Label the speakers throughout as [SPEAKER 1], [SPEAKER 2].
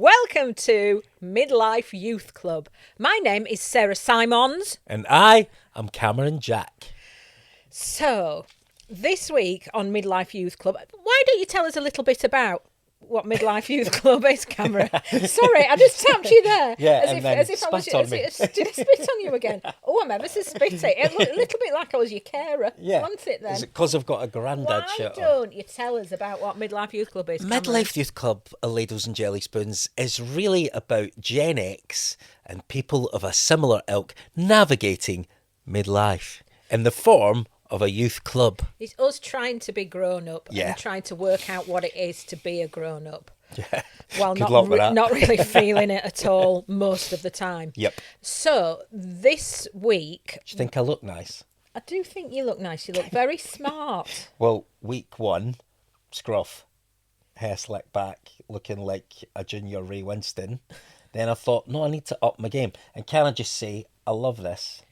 [SPEAKER 1] Welcome to Midlife Youth Club. My name is Sarah Simons.
[SPEAKER 2] And I am Cameron Jack.
[SPEAKER 1] So, this week on Midlife Youth Club, why don't you tell us a little bit about what Midlife Youth Club is, Cameron? Sorry, I just tapped you there.
[SPEAKER 2] Yeah,
[SPEAKER 1] as
[SPEAKER 2] and
[SPEAKER 1] if,
[SPEAKER 2] then
[SPEAKER 1] as if I was.
[SPEAKER 2] spat on me.
[SPEAKER 1] Did I spit on you again? Oh, I'm ever so spitty. It looked a little bit like I was your carer.
[SPEAKER 2] Yeah.
[SPEAKER 1] Wasn't it then?
[SPEAKER 2] Is it because I've got a granddad
[SPEAKER 1] Why
[SPEAKER 2] shirt on?
[SPEAKER 1] don't you tell us about what Midlife Youth Club is, Cameron?
[SPEAKER 2] Midlife Youth Club, Ladles and Jelly Spoons, is really about Gen X and people of a similar ilk navigating midlife in the form of a youth club.
[SPEAKER 1] It's us trying to be grown up
[SPEAKER 2] Yeah.
[SPEAKER 1] and trying to work out what it is to be a grown up.
[SPEAKER 2] Yeah.
[SPEAKER 1] While
[SPEAKER 2] Good luck with that.
[SPEAKER 1] not really feeling it at all most of the time.
[SPEAKER 2] Yep.
[SPEAKER 1] So this week,
[SPEAKER 2] Do you think I look nice?
[SPEAKER 1] I do think you look nice. You look very smart.
[SPEAKER 2] Well, week one, scruff, hair slicked back, looking like a junior Ray Winston. Then I thought, no, I need to up my game. And can I just say, I love this.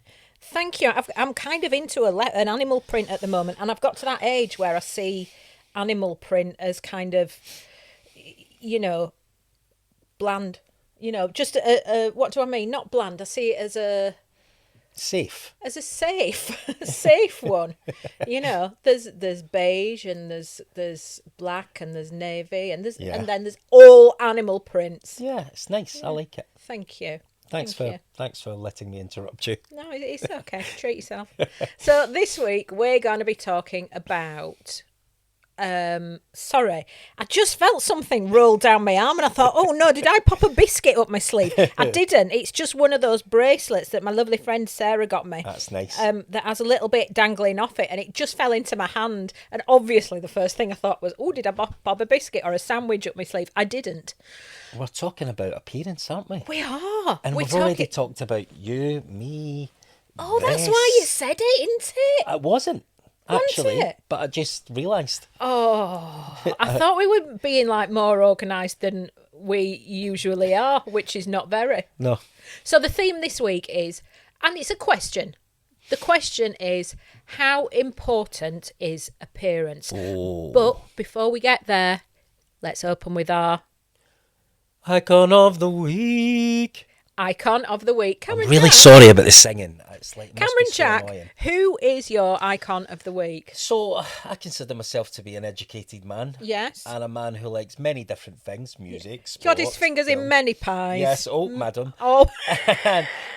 [SPEAKER 1] Thank you. I'm kind of into an animal print at the moment, and I've got to that age where I see animal print as kind of, bland. Just what do I mean? Not bland. I see it as a
[SPEAKER 2] Safe.
[SPEAKER 1] safe one. There's beige and there's black and there's navy and and then there's all animal prints.
[SPEAKER 2] Yeah, it's nice. I like it.
[SPEAKER 1] Thank you.
[SPEAKER 2] Thanks for letting me interrupt you.
[SPEAKER 1] No, it's okay. Treat yourself. So this week we're going to be talking about. Sorry, I just felt something roll down my arm and I thought, oh no, did I pop a biscuit up my sleeve? I didn't. It's just one of those bracelets that my lovely friend Sarah got me.
[SPEAKER 2] That's nice.
[SPEAKER 1] That has a little bit dangling off it and it just fell into my hand. And obviously the first thing I thought was, oh, did I pop a biscuit or a sandwich up my sleeve? I didn't.
[SPEAKER 2] We're talking about appearance, aren't we?
[SPEAKER 1] We are.
[SPEAKER 2] And we've already talked about you, me.
[SPEAKER 1] Oh, that's
[SPEAKER 2] this.
[SPEAKER 1] why you said it, isn't it?
[SPEAKER 2] It wasn't. Actually,
[SPEAKER 1] it?
[SPEAKER 2] but I just realised.
[SPEAKER 1] Oh, I thought we were being more organised than we usually are, which is not very.
[SPEAKER 2] No.
[SPEAKER 1] So the theme this week is, and it's a question. The question is, how important is appearance?
[SPEAKER 2] Oh.
[SPEAKER 1] But before we get there, let's open with our
[SPEAKER 2] Icon of the week.
[SPEAKER 1] icon of the week. Cameron
[SPEAKER 2] I'm really
[SPEAKER 1] Jack.
[SPEAKER 2] sorry about the singing. It's like
[SPEAKER 1] Cameron
[SPEAKER 2] must be so
[SPEAKER 1] Jack,
[SPEAKER 2] annoying.
[SPEAKER 1] who is your icon of the week?
[SPEAKER 2] So I consider myself to be an educated man.
[SPEAKER 1] Yes.
[SPEAKER 2] And a man who likes many different things: music, sports.
[SPEAKER 1] Got his fingers in
[SPEAKER 2] film.
[SPEAKER 1] many pies.
[SPEAKER 2] Yes, madam.
[SPEAKER 1] Oh.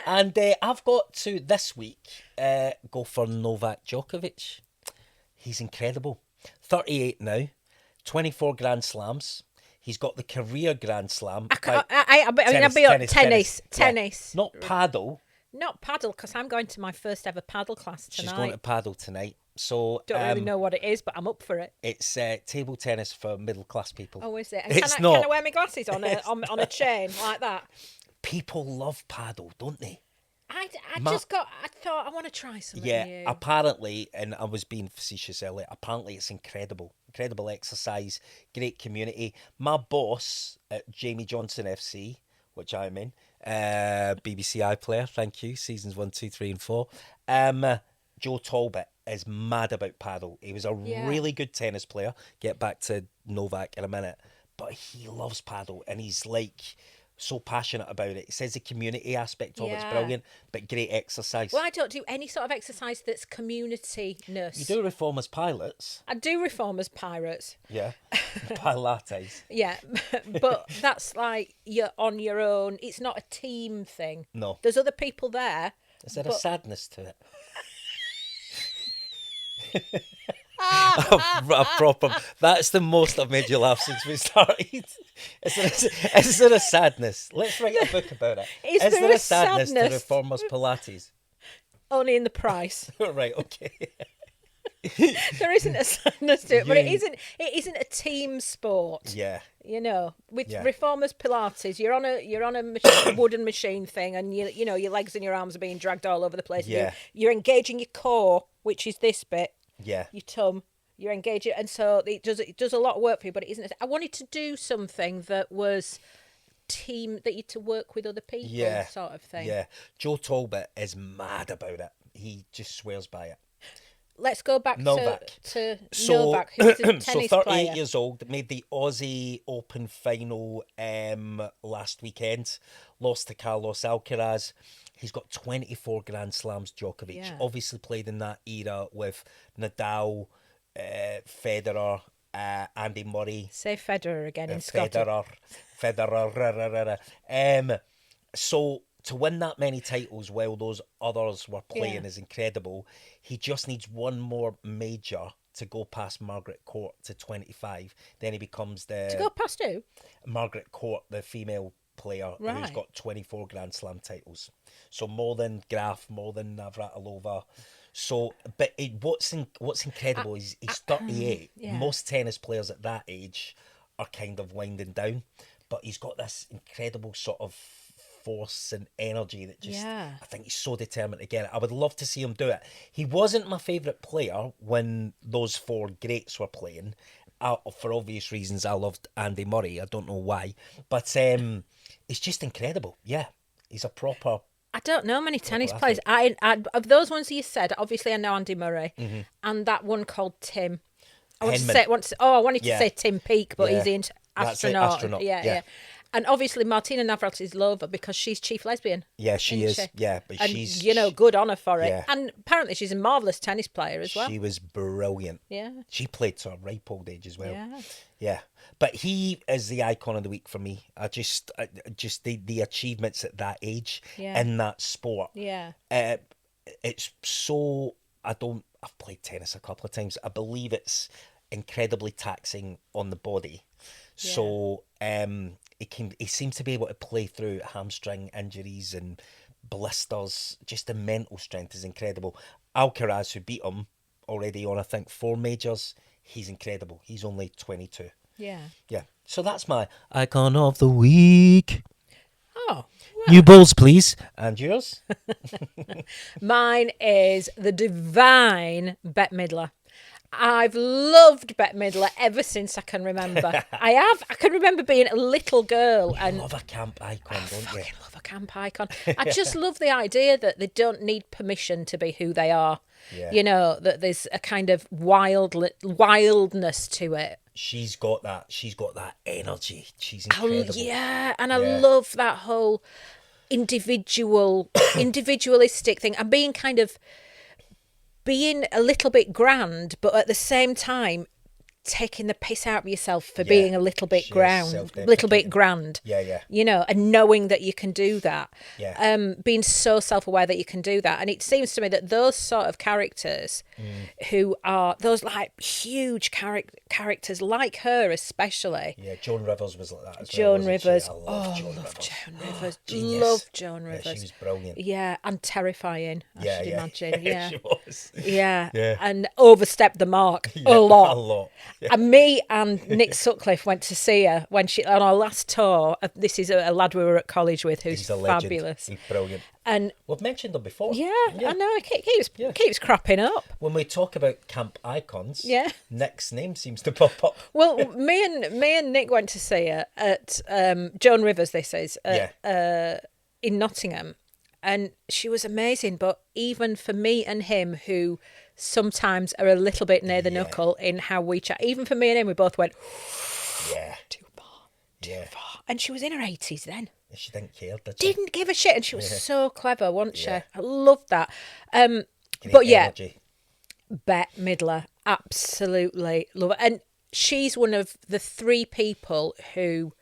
[SPEAKER 2] and I've got to this week go for Novak Djokovic. He's incredible. 38 now, 24 Grand Slams. He's got the career Grand Slam. Tennis.
[SPEAKER 1] Tennis.
[SPEAKER 2] Yeah. Not paddle.
[SPEAKER 1] Not paddle, because I'm going to my first ever paddle class tonight.
[SPEAKER 2] She's going to paddle tonight. So
[SPEAKER 1] Don't really know what it is, but I'm up for it.
[SPEAKER 2] It's table tennis for middle class people.
[SPEAKER 1] Oh, is it? And
[SPEAKER 2] It's
[SPEAKER 1] can
[SPEAKER 2] not.
[SPEAKER 1] I wear my glasses on a chain like that?
[SPEAKER 2] People love paddle, don't they?
[SPEAKER 1] I thought I want to try something new.
[SPEAKER 2] Apparently, and I was being facetious earlier, apparently it's incredible. Incredible exercise, great community. My boss at Jamie Johnson FC, which I'm in, BBC iPlayer, thank you, seasons 1, 2, 3 and 4. Joe Talbot is mad about paddle. He was a really good tennis player. Get back to Novak in a minute. But he loves paddle and he's so passionate about it. He says the community aspect of it's brilliant, but great exercise.
[SPEAKER 1] Well, I don't do any sort of exercise that's community-ness.
[SPEAKER 2] You do reform as pilots.
[SPEAKER 1] I do reform as pirates.
[SPEAKER 2] Yeah. Pilates.
[SPEAKER 1] Yeah, but that's you're on your own. It's not a team thing.
[SPEAKER 2] No.
[SPEAKER 1] There's other people there.
[SPEAKER 2] Is there a sadness to it? a proper. That's the most I've made you laugh since we started. Is there a sadness? Let's write a book about it.
[SPEAKER 1] Is
[SPEAKER 2] there
[SPEAKER 1] there
[SPEAKER 2] a
[SPEAKER 1] a
[SPEAKER 2] sadness to
[SPEAKER 1] sadness?
[SPEAKER 2] reformers Pilates?
[SPEAKER 1] Only in the price.
[SPEAKER 2] Right. Okay.
[SPEAKER 1] There isn't a sadness to it, but it isn't a team sport.
[SPEAKER 2] Yeah.
[SPEAKER 1] With reformers Pilates, you're on a wooden machine thing, and your legs and your arms are being dragged all over the place.
[SPEAKER 2] Yeah.
[SPEAKER 1] You're engaging your core, which is this bit.
[SPEAKER 2] Yeah.
[SPEAKER 1] Your tum. You're engaging, and so it does a lot of work for you. But it isn't. I wanted to do something that was team, that you to work with other people, sort of thing.
[SPEAKER 2] Yeah. Joe Talbot is mad about it. He just swears by it.
[SPEAKER 1] let's go back
[SPEAKER 2] Novak.
[SPEAKER 1] to
[SPEAKER 2] So,
[SPEAKER 1] Novak, who's a
[SPEAKER 2] so
[SPEAKER 1] tennis
[SPEAKER 2] 38
[SPEAKER 1] player.
[SPEAKER 2] years old, made the Aussie Open final last weekend, lost to Carlos Alcaraz. He's got 24 Grand Slams, Djokovic.
[SPEAKER 1] Yeah.
[SPEAKER 2] Obviously played in that era with Nadal, Federer, Andy Murray.
[SPEAKER 1] Say Federer again in Scotland.
[SPEAKER 2] Federer. So to win that many titles while those others were playing is incredible. He just needs one more major to go past Margaret Court to 25. Then he becomes
[SPEAKER 1] To go past who?
[SPEAKER 2] Margaret Court, the female player who's
[SPEAKER 1] Right.
[SPEAKER 2] got 24 Grand Slam titles. So more than Graf, more than Navratilova. So, but what's incredible is he's 38.
[SPEAKER 1] Yeah.
[SPEAKER 2] Most tennis players at that age are kind of winding down, but he's got this incredible sort of force and energy that just,
[SPEAKER 1] Yeah.
[SPEAKER 2] I think he's so determined to get it. I would love to see him do it. He wasn't my favourite player when those four greats were playing. For obvious reasons, I loved Andy Murray. I don't know why, but it's just incredible. Yeah, he's a proper.
[SPEAKER 1] I don't know many tennis
[SPEAKER 2] athlete.
[SPEAKER 1] players. I of those ones you said, obviously I know Andy Murray, and that one called Tim. I want to
[SPEAKER 2] Henman.
[SPEAKER 1] say, I wanted to
[SPEAKER 2] Yeah.
[SPEAKER 1] say Tim Peake, but
[SPEAKER 2] Yeah.
[SPEAKER 1] he's in
[SPEAKER 2] That's it,
[SPEAKER 1] astronaut.
[SPEAKER 2] astronaut,
[SPEAKER 1] Yeah,
[SPEAKER 2] yeah.
[SPEAKER 1] yeah. And obviously Martina Navratilova because she's chief lesbian.
[SPEAKER 2] Yeah, she
[SPEAKER 1] isn't
[SPEAKER 2] is.
[SPEAKER 1] she?
[SPEAKER 2] Yeah, but
[SPEAKER 1] And
[SPEAKER 2] she's
[SPEAKER 1] good on her for it.
[SPEAKER 2] Yeah.
[SPEAKER 1] And apparently she's a marvellous tennis player as well.
[SPEAKER 2] She was brilliant.
[SPEAKER 1] Yeah.
[SPEAKER 2] She played to a ripe old age as well.
[SPEAKER 1] Yeah.
[SPEAKER 2] Yeah. But he is the icon of the week for me. I just the achievements at that age
[SPEAKER 1] Yeah.
[SPEAKER 2] in that sport.
[SPEAKER 1] Yeah.
[SPEAKER 2] It's so I've played tennis a couple of times. I believe it's incredibly taxing on the body. So he seems to be able to play through hamstring injuries and blisters. Just the mental strength is incredible. Alcaraz, who beat him already on I think 4 majors, he's incredible. He's only 22.
[SPEAKER 1] Yeah.
[SPEAKER 2] Yeah. So that's my icon of the week.
[SPEAKER 1] Oh.
[SPEAKER 2] New balls, please. And yours?
[SPEAKER 1] Mine is the divine Bette Midler. I've loved Bette Midler ever since I can remember. I can remember being a little girl and
[SPEAKER 2] Love a camp icon, don't you?
[SPEAKER 1] fucking love a camp icon. I just love the idea that they don't need permission to be who they are.
[SPEAKER 2] Yeah.
[SPEAKER 1] You know, that there's a kind of wildness to it.
[SPEAKER 2] She's got that energy. She's incredible.
[SPEAKER 1] Yeah, and I love that whole individualistic thing and being a little bit grand, but at the same time taking the piss out of yourself for being a little bit grand.
[SPEAKER 2] Yeah, yeah.
[SPEAKER 1] You know, and knowing that you can do that.
[SPEAKER 2] Yeah.
[SPEAKER 1] Being so self-aware that you can do that. And it seems to me that those sort of characters who are those like huge characters like her especially.
[SPEAKER 2] Yeah, Joan Rivers was like that as well.
[SPEAKER 1] Joan
[SPEAKER 2] wasn't she?
[SPEAKER 1] Rivers.
[SPEAKER 2] I love Joan Rivers.
[SPEAKER 1] Joan Rivers.
[SPEAKER 2] Genius.
[SPEAKER 1] Love Joan Rivers.
[SPEAKER 2] Yeah, she was brilliant.
[SPEAKER 1] Yeah, and terrifying, I should imagine. Yeah.
[SPEAKER 2] She was.
[SPEAKER 1] Yeah.
[SPEAKER 2] Yeah.
[SPEAKER 1] And overstepped the mark a lot.
[SPEAKER 2] A lot. Yeah.
[SPEAKER 1] And me and Nick Sutcliffe went to see her when she on our last tour. This is a lad we were at college with who's
[SPEAKER 2] He's a legend.
[SPEAKER 1] fabulous.
[SPEAKER 2] He's brilliant.
[SPEAKER 1] And
[SPEAKER 2] We've mentioned him before.
[SPEAKER 1] yeah, I know it keeps cropping up.
[SPEAKER 2] When we talk about camp icons,
[SPEAKER 1] Yeah.
[SPEAKER 2] Nick's name seems to pop up.
[SPEAKER 1] Well, me and Nick went to see her at Joan Rivers. This is in Nottingham, and she was amazing. But even for me and him, who sometimes are a little bit near the knuckle in how we chat, even for me and him, we both went
[SPEAKER 2] Yeah.
[SPEAKER 1] too far. And she was in her 80s then.
[SPEAKER 2] She didn't care, did she?
[SPEAKER 1] Didn't give a shit, and she was so clever, wasn't she?
[SPEAKER 2] Yeah.
[SPEAKER 1] I loved that.
[SPEAKER 2] Great
[SPEAKER 1] But yeah,
[SPEAKER 2] energy.
[SPEAKER 1] Bette Midler, absolutely love it. And she's one of the 3 people who,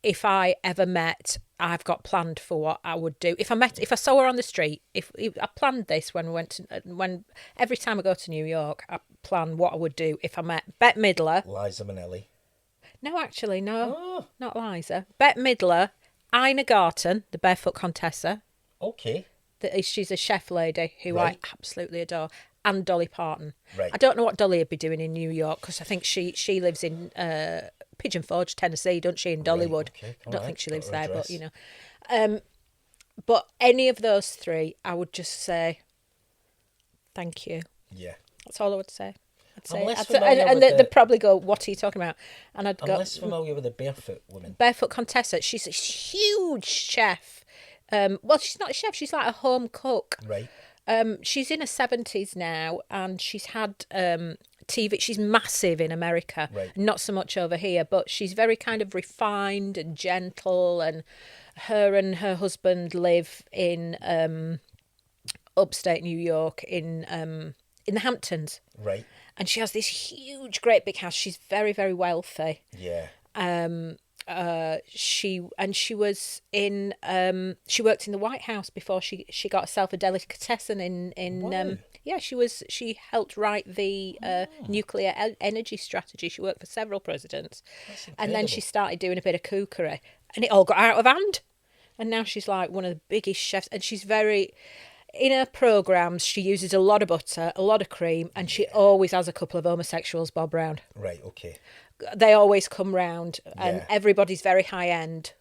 [SPEAKER 1] if I ever met, I've got planned for what I would do. If I saw her on the street, if I planned this when every time I go to New York, I plan what I would do if I met Bette Midler.
[SPEAKER 2] Liza Minnelli.
[SPEAKER 1] No, actually, no,
[SPEAKER 2] Oh,
[SPEAKER 1] not Liza. Bette Midler, Ina Garten, the Barefoot Contessa.
[SPEAKER 2] okay.
[SPEAKER 1] She's a chef lady who
[SPEAKER 2] Right.
[SPEAKER 1] I absolutely adore, and Dolly Parton.
[SPEAKER 2] Right.
[SPEAKER 1] I don't know what Dolly would be doing in New York because I think she lives in Pigeon Forge, Tennessee, don't she? In Dollywood.
[SPEAKER 2] okay,
[SPEAKER 1] I don't
[SPEAKER 2] alright,
[SPEAKER 1] think she
[SPEAKER 2] got
[SPEAKER 1] lives
[SPEAKER 2] her
[SPEAKER 1] there,
[SPEAKER 2] address.
[SPEAKER 1] but you know. But any of those 3, I would just say thank you.
[SPEAKER 2] Yeah.
[SPEAKER 1] That's all I would say. I'd say,
[SPEAKER 2] less
[SPEAKER 1] I'd say
[SPEAKER 2] familiar
[SPEAKER 1] and
[SPEAKER 2] with
[SPEAKER 1] they'd probably go, "What are you talking about?" And I'd
[SPEAKER 2] I'm
[SPEAKER 1] go,
[SPEAKER 2] less familiar with the barefoot woman.
[SPEAKER 1] Barefoot Contessa. She's a huge chef. Well, she's not a chef. She's like a home cook.
[SPEAKER 2] Right.
[SPEAKER 1] She's in her 70s now, and she's had TV. She's massive in America,
[SPEAKER 2] Right.
[SPEAKER 1] not so much over here, but she's very kind of refined and gentle. And her husband live in upstate New York in the Hamptons,
[SPEAKER 2] Right.
[SPEAKER 1] and she has this huge, great big house. She's very, very wealthy.
[SPEAKER 2] Yeah.
[SPEAKER 1] She was in she worked in the White House before she got herself a delicatessen in
[SPEAKER 2] Wow.
[SPEAKER 1] she helped write the nuclear energy strategy. She worked for several presidents,
[SPEAKER 2] That's
[SPEAKER 1] and then
[SPEAKER 2] incredible.
[SPEAKER 1] she started doing a bit of cookery, and it all got out of hand. And now she's like one of the biggest chefs, and she's very. In her programmes, she uses a lot of butter, a lot of cream, and she always has a couple of homosexuals bob round.
[SPEAKER 2] Right. Okay.
[SPEAKER 1] They always come round, and
[SPEAKER 2] Yeah.
[SPEAKER 1] everybody's very high end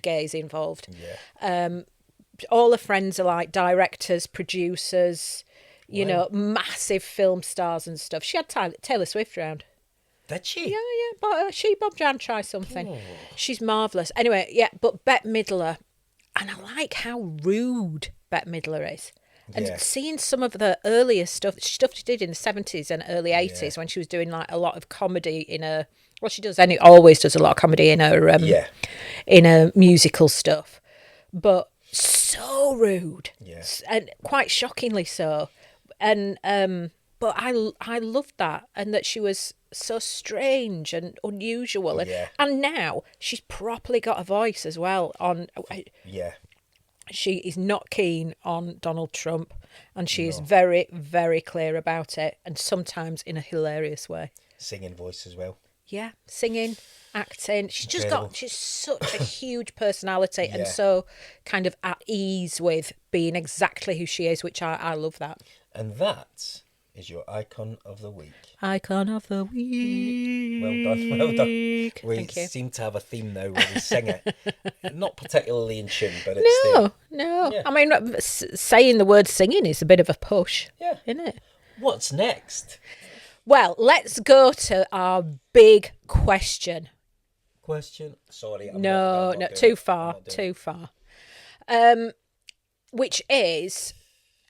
[SPEAKER 1] gays involved.
[SPEAKER 2] Yeah.
[SPEAKER 1] All her friends are like directors, producers,
[SPEAKER 2] Wow.
[SPEAKER 1] massive film stars and stuff. She had Taylor Swift round.
[SPEAKER 2] Did she?
[SPEAKER 1] Yeah, but she bobbed round, try something.
[SPEAKER 2] Oh.
[SPEAKER 1] She's marvellous. Anyway, yeah, but Bette Midler, and I like how rude Bette Midler is. And
[SPEAKER 2] Yeah.
[SPEAKER 1] seeing some of the earlier stuff she did in the 70s and early 80s when she was doing like a lot of comedy in her, well, she does, always does a lot of comedy in her,
[SPEAKER 2] Yeah.
[SPEAKER 1] in her musical stuff, but so rude,
[SPEAKER 2] Yeah.
[SPEAKER 1] and quite shockingly so. And but I loved that, and that she was so strange and unusual, and now she's properly got a voice as well.
[SPEAKER 2] Yeah.
[SPEAKER 1] She is not keen on Donald Trump, and she is very, very clear about it, and sometimes in a hilarious way.
[SPEAKER 2] Singing voice as well.
[SPEAKER 1] Yeah, singing, acting.
[SPEAKER 2] Incredible.
[SPEAKER 1] She's such a huge personality, and
[SPEAKER 2] Yeah.
[SPEAKER 1] so kind of at ease with being exactly who she is, which I love that.
[SPEAKER 2] And that is your icon of the week.
[SPEAKER 1] Icon of the week.
[SPEAKER 2] Well done. Well done. We
[SPEAKER 1] Thank you.
[SPEAKER 2] seem to have a theme now where we sing it. Not particularly in tune, but it's there.
[SPEAKER 1] No.
[SPEAKER 2] Yeah.
[SPEAKER 1] I mean, saying the word singing is a bit of a push,
[SPEAKER 2] Yeah.
[SPEAKER 1] isn't it?
[SPEAKER 2] What's next?
[SPEAKER 1] Well, let's go to our big question.
[SPEAKER 2] Question. Sorry. I'm
[SPEAKER 1] No,
[SPEAKER 2] not doing
[SPEAKER 1] too
[SPEAKER 2] it.
[SPEAKER 1] far,
[SPEAKER 2] I'm not doing
[SPEAKER 1] too far. Which is,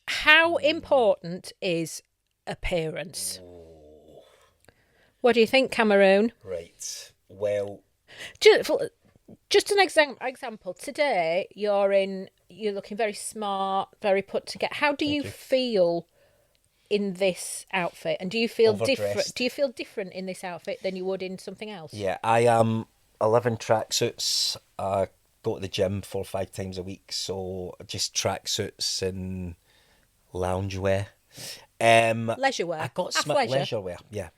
[SPEAKER 1] how important is appearance? What do you think, Cameroon?
[SPEAKER 2] it. Right. Well,
[SPEAKER 1] Just an example. Today, you're looking very smart, very put together. How do you feel in this outfit? And do you feel different?
[SPEAKER 2] Overdressed.
[SPEAKER 1] Do you feel different in this outfit than you would in something else?
[SPEAKER 2] yeah, I live in tracksuits. I go to the gym 4 or 5 times a week, so just tracksuits and loungewear.
[SPEAKER 1] Leisure wear.
[SPEAKER 2] I got
[SPEAKER 1] Athleisure.
[SPEAKER 2] leisure wear. Yeah,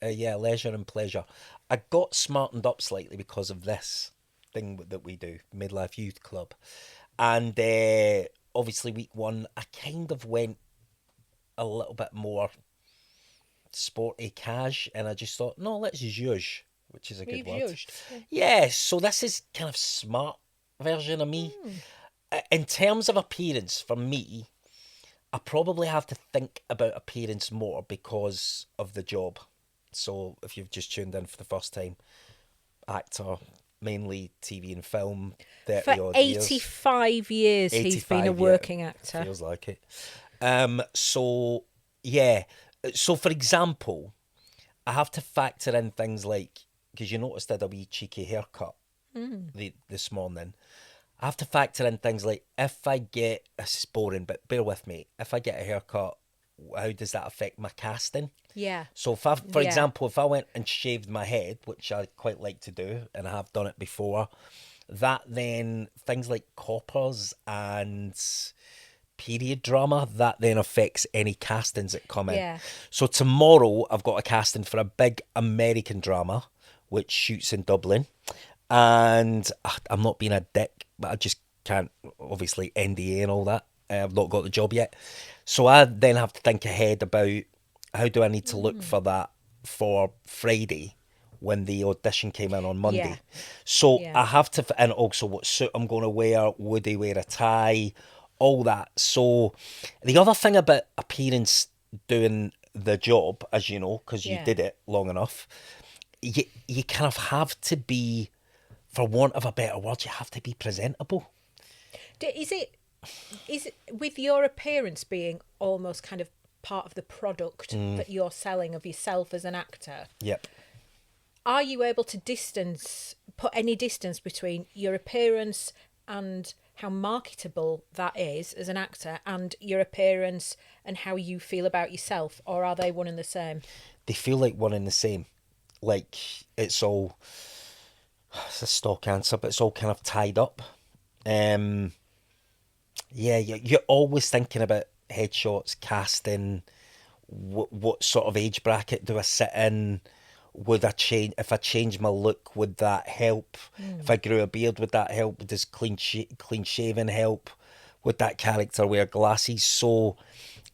[SPEAKER 2] yeah, leisure and pleasure. I got smartened up slightly because of this thing that we do, Midlife Youth Club, and obviously week 1 I kind of went a little bit more sporty cash, and I just thought, no, let's zhuzh, which is a good
[SPEAKER 1] You've
[SPEAKER 2] word.
[SPEAKER 1] zhuzhed.
[SPEAKER 2] Yeah, so this is kind of smart version of me. In terms of appearance, for me, I probably have to think about appearance more because of the job. So if you've just tuned in for the first time, actor, mainly TV and film, 30
[SPEAKER 1] For
[SPEAKER 2] odd years.
[SPEAKER 1] 85 years, he's been
[SPEAKER 2] 85,
[SPEAKER 1] a
[SPEAKER 2] yeah.
[SPEAKER 1] working actor.
[SPEAKER 2] Feels like it. So yeah. So for example, I have to factor in things like, because you noticed I had a wee cheeky haircut this morning. I have to factor in things like, if I get, this is boring, but bear with me, if I get a haircut, how does that affect my casting?
[SPEAKER 1] Yeah.
[SPEAKER 2] So if I, for
[SPEAKER 1] Yeah.
[SPEAKER 2] example, if I went and shaved my head, which I quite like to do, and I have done it before, that then, things like coppers and period drama, that then affects any castings that come in.
[SPEAKER 1] Yeah.
[SPEAKER 2] So tomorrow I've got a casting for a big American drama, which shoots in Dublin. And I'm not being a dick, but I just can't, obviously, NDA and all that. I've not got the job yet. So I then have to think ahead about how do I need to look for that for Friday when the audition came in on Monday.
[SPEAKER 1] Yeah.
[SPEAKER 2] So
[SPEAKER 1] Yeah.
[SPEAKER 2] I have to, and also what suit I'm going to wear, would I wear a tie, all that. So the other thing about appearance doing the job, as you know, because you
[SPEAKER 1] Yeah.
[SPEAKER 2] did it long enough, you kind of have to be, for want of a better word, you have to be presentable.
[SPEAKER 1] Is it is it, with your appearance being almost kind of part of the product that you're selling of yourself as an actor,
[SPEAKER 2] Yep.
[SPEAKER 1] are you able to put any distance between your appearance and how marketable that is as an actor and your appearance and how you feel about yourself, or are they one and the same?
[SPEAKER 2] They feel like one and the same. Like, it's a stock answer, but it's all kind of tied up. Yeah, you're always thinking about headshots, casting, what sort of age bracket do I sit in? Would I change, if I change my look, would that help? If I grew a beard, would that help? Does clean shaven help? Would that character wear glasses? So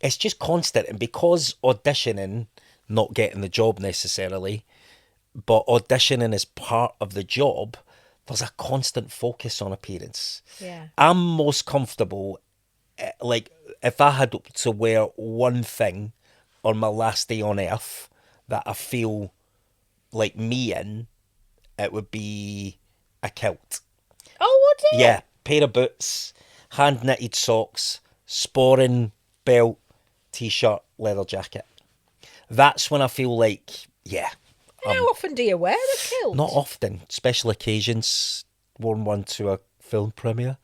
[SPEAKER 2] it's just constant, and because auditioning, not getting the job necessarily, but auditioning is part of the job, there's a constant focus on appearance.
[SPEAKER 1] Yeah.
[SPEAKER 2] I'm most comfortable, like, if I had to wear one thing on my last day on earth that I feel like me in, it would be a kilt.
[SPEAKER 1] Oh, would it?
[SPEAKER 2] Yeah, pair of boots, hand knitted socks, sporring belt, t-shirt, leather jacket. That's when I feel like, yeah,
[SPEAKER 1] And how often do you wear a kilt?
[SPEAKER 2] not often. Special occasions, worn one to a film premiere.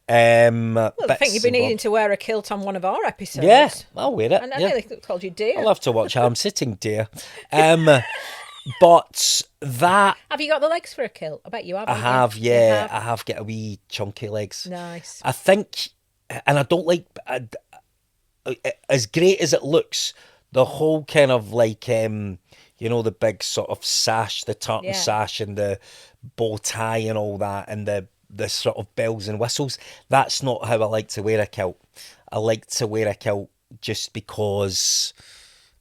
[SPEAKER 2] Well,
[SPEAKER 1] I think you've been needing to wear a kilt on one of our episodes.
[SPEAKER 2] Yeah, I'll wear it.
[SPEAKER 1] And I
[SPEAKER 2] yeah.
[SPEAKER 1] nearly called you dear.
[SPEAKER 2] I'll have to watch how I'm sitting, dear. But that
[SPEAKER 1] Have you got the legs for a kilt? I bet you have.
[SPEAKER 2] I
[SPEAKER 1] haven't you?
[SPEAKER 2] have,
[SPEAKER 1] You
[SPEAKER 2] yeah,
[SPEAKER 1] have?
[SPEAKER 2] I have got a wee chunky legs.
[SPEAKER 1] Nice.
[SPEAKER 2] I think, and I don't like, as great as it looks, the whole kind of like, the big sort of sash, the tartan
[SPEAKER 1] Yeah.
[SPEAKER 2] sash and the bow tie and all that, and the sort of bells and whistles. That's not how I like to wear a kilt. I like to wear a kilt just because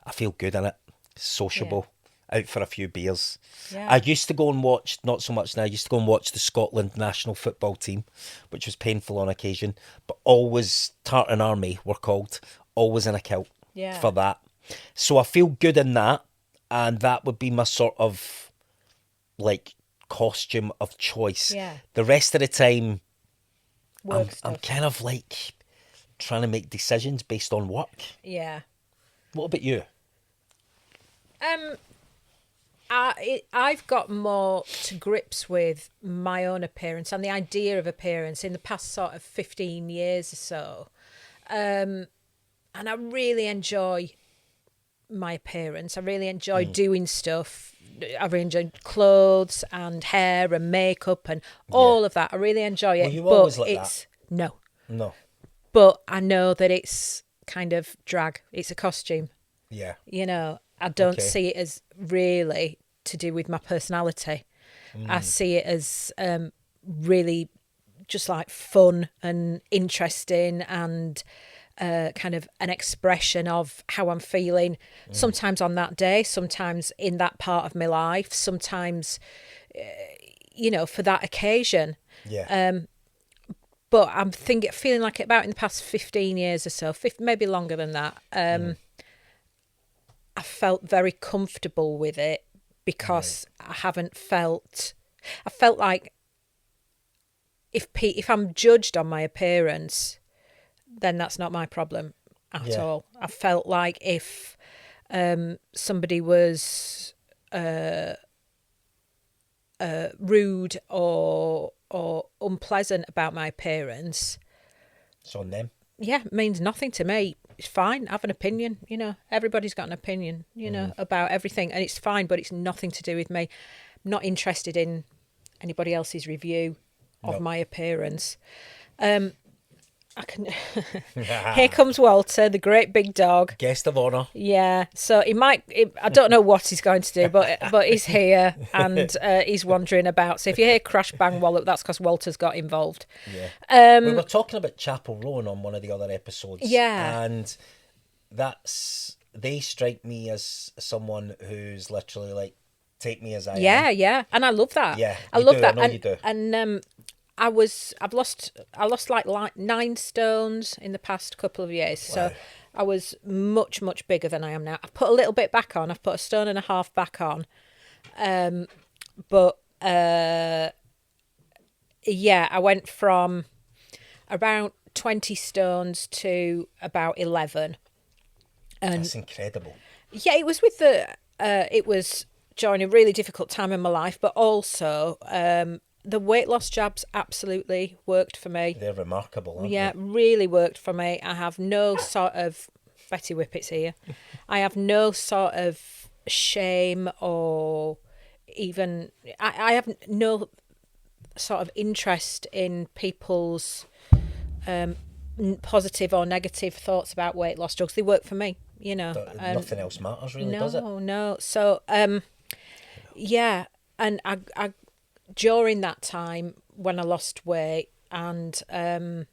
[SPEAKER 2] I feel good in it, sociable, out for a few beers.
[SPEAKER 1] Yeah.
[SPEAKER 2] I used to go and watch, not so much now, I used to go and watch the Scotland national football team, which was painful on occasion, but always, Tartan Army were called, always in a kilt
[SPEAKER 1] Yeah.
[SPEAKER 2] for that. So I feel good in that, and that would be my sort of, like, costume of choice.
[SPEAKER 1] Yeah.
[SPEAKER 2] The rest of the time,
[SPEAKER 1] Work
[SPEAKER 2] I'm
[SPEAKER 1] stuff.
[SPEAKER 2] kind of like trying to make decisions based on work.
[SPEAKER 1] Yeah.
[SPEAKER 2] What about you?
[SPEAKER 1] I've got more to grips with my own appearance and the idea of appearance in the past sort of 15 years or so. And I really enjoy my appearance. I really enjoy doing stuff. I really enjoy clothes and hair and makeup and all of that. I really enjoy it.
[SPEAKER 2] Were you
[SPEAKER 1] but
[SPEAKER 2] always like
[SPEAKER 1] it's no.
[SPEAKER 2] No.
[SPEAKER 1] But I know that it's kind of drag. It's a costume.
[SPEAKER 2] Yeah.
[SPEAKER 1] I don't
[SPEAKER 2] Okay.
[SPEAKER 1] see it as really to do with my personality. I see it as really just like fun and interesting and kind of an expression of how I'm feeling. Sometimes on that day, sometimes in that part of my life, sometimes, for that occasion.
[SPEAKER 2] Yeah.
[SPEAKER 1] But I'm feeling like about in the past 15 years or so, maybe longer than that, I felt very comfortable with it because I felt like if I'm judged on my appearance, then that's not my problem at all. I felt like if somebody was rude or unpleasant about my appearance,
[SPEAKER 2] It's on them.
[SPEAKER 1] it means nothing to me. It's fine. I have an opinion, Everybody's got an opinion, about everything, and it's fine, but it's nothing to do with me. I'm not interested in anybody else's review of my appearance. I can. Here comes Walter, the great big dog.
[SPEAKER 2] Guest of honour.
[SPEAKER 1] Yeah, so he might. I don't know what he's going to do, but he's here and he's wandering about. So if you hear crash bang wallop, that's because Walter's got involved.
[SPEAKER 2] Yeah. We were talking about Chapel Roan on one of the other episodes.
[SPEAKER 1] Yeah.
[SPEAKER 2] And they strike me as someone who's literally like, take me as I am.
[SPEAKER 1] Yeah, and I love that.
[SPEAKER 2] Yeah,
[SPEAKER 1] I
[SPEAKER 2] you
[SPEAKER 1] love
[SPEAKER 2] do,
[SPEAKER 1] that.
[SPEAKER 2] I know you do.
[SPEAKER 1] And I lost like 9 stones in the past couple of years. So I was much bigger than I am now. I've put a little bit back on. I've put 1.5 stone back on. But I went from around 20 stones to about 11. And
[SPEAKER 2] That's incredible.
[SPEAKER 1] yeah, it was with it was during a really difficult time in my life, but also the weight loss jabs absolutely worked for me.
[SPEAKER 2] They're remarkable, aren't
[SPEAKER 1] Yeah,
[SPEAKER 2] they?
[SPEAKER 1] really worked for me. I have no sort of Betty Whippets here. I have no sort of shame or even I have no sort of interest in people's positive or negative thoughts about weight loss drugs. They work for me, you know.
[SPEAKER 2] Nothing else matters, really, does it?
[SPEAKER 1] No. So, yeah, and I during that time when I lost weight, and I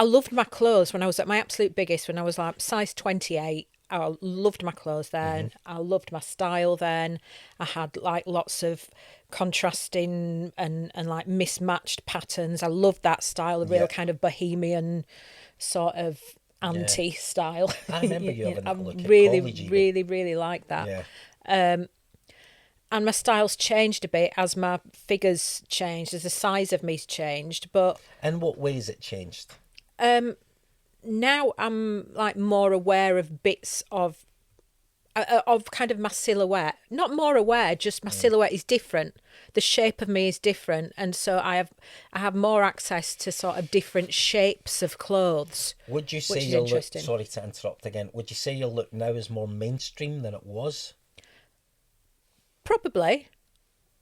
[SPEAKER 1] loved my clothes when I was at my absolute biggest, when I was like size 28. I loved my clothes then. I loved my style then. I had like lots of contrasting and like mismatched patterns. I loved that style, the real
[SPEAKER 2] Yeah.
[SPEAKER 1] kind of bohemian sort of anti style.
[SPEAKER 2] I remember you having
[SPEAKER 1] I
[SPEAKER 2] that look at
[SPEAKER 1] really,
[SPEAKER 2] college even.
[SPEAKER 1] really like that.
[SPEAKER 2] Yeah.
[SPEAKER 1] And my style's changed a bit as my figures changed, as the size of me's changed. But
[SPEAKER 2] In what ways it changed?
[SPEAKER 1] now I'm like more aware of bits of kind of my silhouette. Not more aware, just my silhouette is different. The shape of me is different, and so I have more access to sort of different shapes of clothes.
[SPEAKER 2] Would you say
[SPEAKER 1] Which is
[SPEAKER 2] your look,
[SPEAKER 1] interesting.
[SPEAKER 2] sorry to interrupt again, would you say your look now is more mainstream than it was?
[SPEAKER 1] Probably,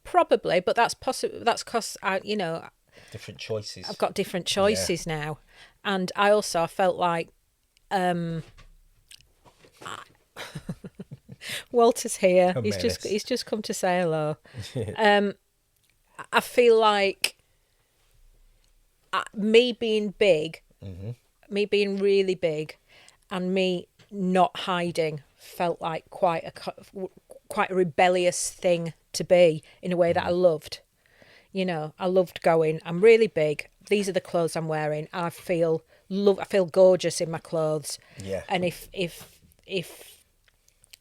[SPEAKER 1] but that's possible. That's because
[SPEAKER 2] Different choices.
[SPEAKER 1] I've got different choices now, and I also felt like Walter's here.
[SPEAKER 2] A menace.
[SPEAKER 1] He's just come to say hello. I feel like me being big, me being really big, and me not hiding felt like quite a rebellious thing to be in a way that I loved. You know, I loved going, I'm really big. These are the clothes I'm wearing. I feel gorgeous in my clothes.
[SPEAKER 2] Yeah.
[SPEAKER 1] And if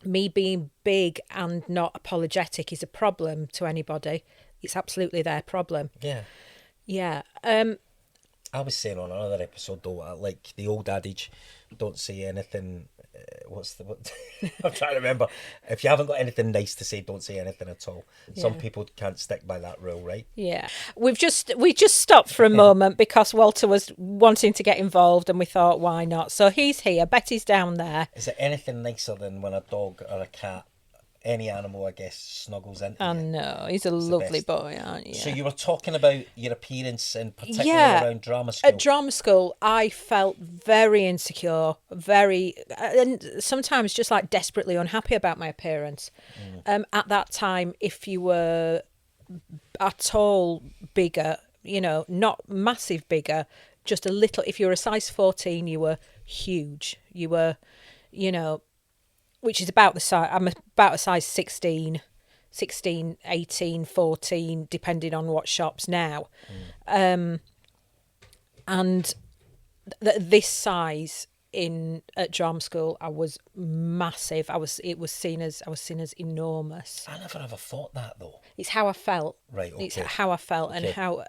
[SPEAKER 1] me being big and not apologetic is a problem to anybody, it's absolutely their problem.
[SPEAKER 2] Yeah.
[SPEAKER 1] Yeah.
[SPEAKER 2] I was saying on another episode though, like the old adage, don't say anything. What? I'm trying to remember. If you haven't got anything nice to say, don't say anything at all. Some
[SPEAKER 1] Yeah.
[SPEAKER 2] people can't stick by that rule, right?
[SPEAKER 1] Yeah. We just stopped for a moment because Walter was wanting to get involved, and we thought, why not? So he's here. Betty's down there.
[SPEAKER 2] Is there anything nicer than when a dog or a cat, any animal, I guess, snuggles into
[SPEAKER 1] I
[SPEAKER 2] you?
[SPEAKER 1] know. He's a
[SPEAKER 2] the
[SPEAKER 1] lovely
[SPEAKER 2] best.
[SPEAKER 1] boy, aren't you?
[SPEAKER 2] So you were talking about your appearance and particularly
[SPEAKER 1] Yeah.
[SPEAKER 2] around drama school.
[SPEAKER 1] At drama school, I felt very insecure, and sometimes just like desperately unhappy about my appearance. At that time, if you were at all bigger, you know, not massive bigger, just a little, if you were a size 14, you were huge. You were, you know, which is about the size, I'm about a size 16, 18, 14, depending on what shops now. And this size at drama school, I was massive. I was seen as enormous.
[SPEAKER 2] I never ever thought that though.
[SPEAKER 1] It's how I felt.
[SPEAKER 2] Right, okay.
[SPEAKER 1] It's how I felt and
[SPEAKER 2] Okay.
[SPEAKER 1] how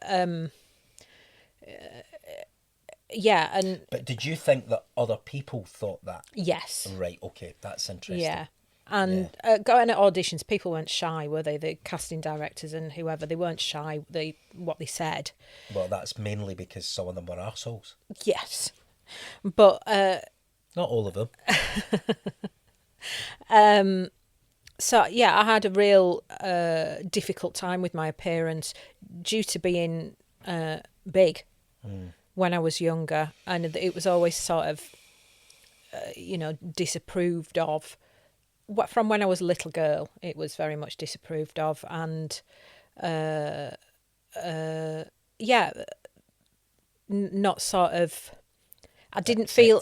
[SPEAKER 1] yeah, and
[SPEAKER 2] But did you think that other people thought that?
[SPEAKER 1] yes.
[SPEAKER 2] Right, okay, that's interesting.
[SPEAKER 1] Yeah. And going at auditions, people weren't shy, were they? The casting directors and whoever, they weren't shy. What they said.
[SPEAKER 2] Well, that's mainly because some of them were arseholes.
[SPEAKER 1] Yes, but
[SPEAKER 2] Not all of them.
[SPEAKER 1] so yeah, I had a real difficult time with my appearance due to being big when I was younger, and it was always sort of disapproved of. From when I was a little girl, it was very much disapproved of, and not sort of. I didn't feel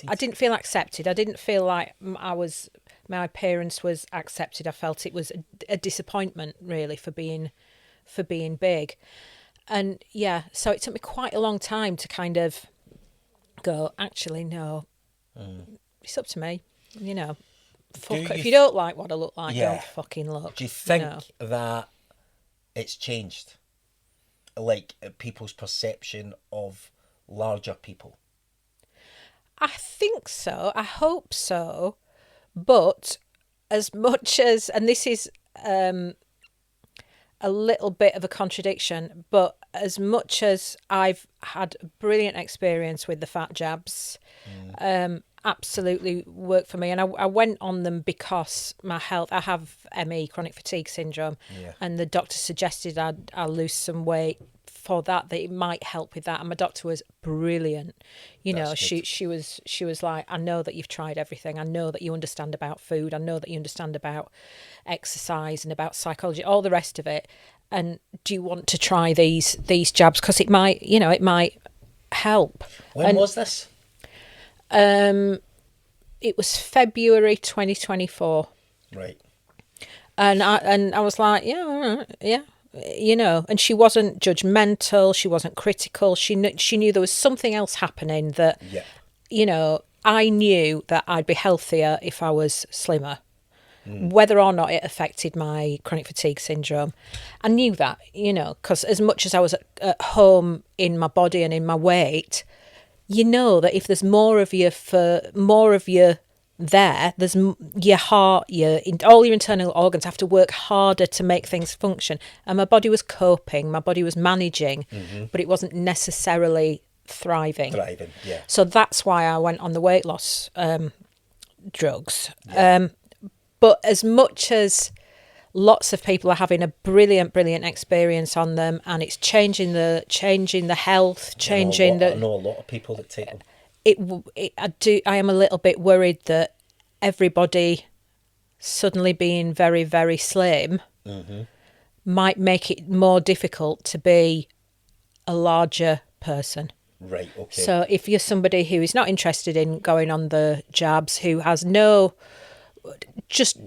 [SPEAKER 1] accepted. I didn't feel like my appearance was accepted. I felt it was a disappointment really for being big, and yeah. So it took me quite a long time to kind of go. Actually, no, it's up to me. You know, if you don't like what I look like,
[SPEAKER 2] Yeah.
[SPEAKER 1] don't fucking look.
[SPEAKER 2] Do you think
[SPEAKER 1] No.
[SPEAKER 2] that it's changed? Like people's perception of larger people?
[SPEAKER 1] I think so. I hope so. But as much as, and this is a little bit of a contradiction, but as much as I've had a brilliant experience with the fat jabs, absolutely worked for me. And I went on them because my health, I have ME, chronic fatigue syndrome,
[SPEAKER 2] Yeah.
[SPEAKER 1] and the doctor suggested I lose some weight for that it might help with that. And my doctor was brilliant. You know,
[SPEAKER 2] That's good.
[SPEAKER 1] she was like, I know that you've tried everything. I know that you understand about food. I know that you understand about exercise and about psychology, all the rest of it. And do you want to try these jabs? Because it might, you know, it might help.
[SPEAKER 2] When was this?
[SPEAKER 1] It was February 2024.
[SPEAKER 2] Right.
[SPEAKER 1] And I was like, yeah, all right, yeah, you know. And she wasn't judgmental. She wasn't critical. She knew there was something else happening that,
[SPEAKER 2] Yeah.
[SPEAKER 1] you know, I knew that I'd be healthier if I was slimmer. Whether or not it affected my chronic fatigue syndrome, I knew that, you know, because as much as I was at home in my body and in my weight, you know that if there's more of you there's your heart, all your internal organs have to work harder to make things function. And my body was coping, my body was managing, but it wasn't necessarily thriving.
[SPEAKER 2] Thriving, yeah.
[SPEAKER 1] So that's why I went on the weight loss drugs.
[SPEAKER 2] Yeah.
[SPEAKER 1] But as much as lots of people are having a brilliant experience on them, and it's changing the health,
[SPEAKER 2] I know a lot of people that take them.
[SPEAKER 1] I am a little bit worried that everybody suddenly being very, very slim might make it more difficult to be a larger person.
[SPEAKER 2] Right, okay.
[SPEAKER 1] So if you're somebody who is not interested in going on the jabs, who has just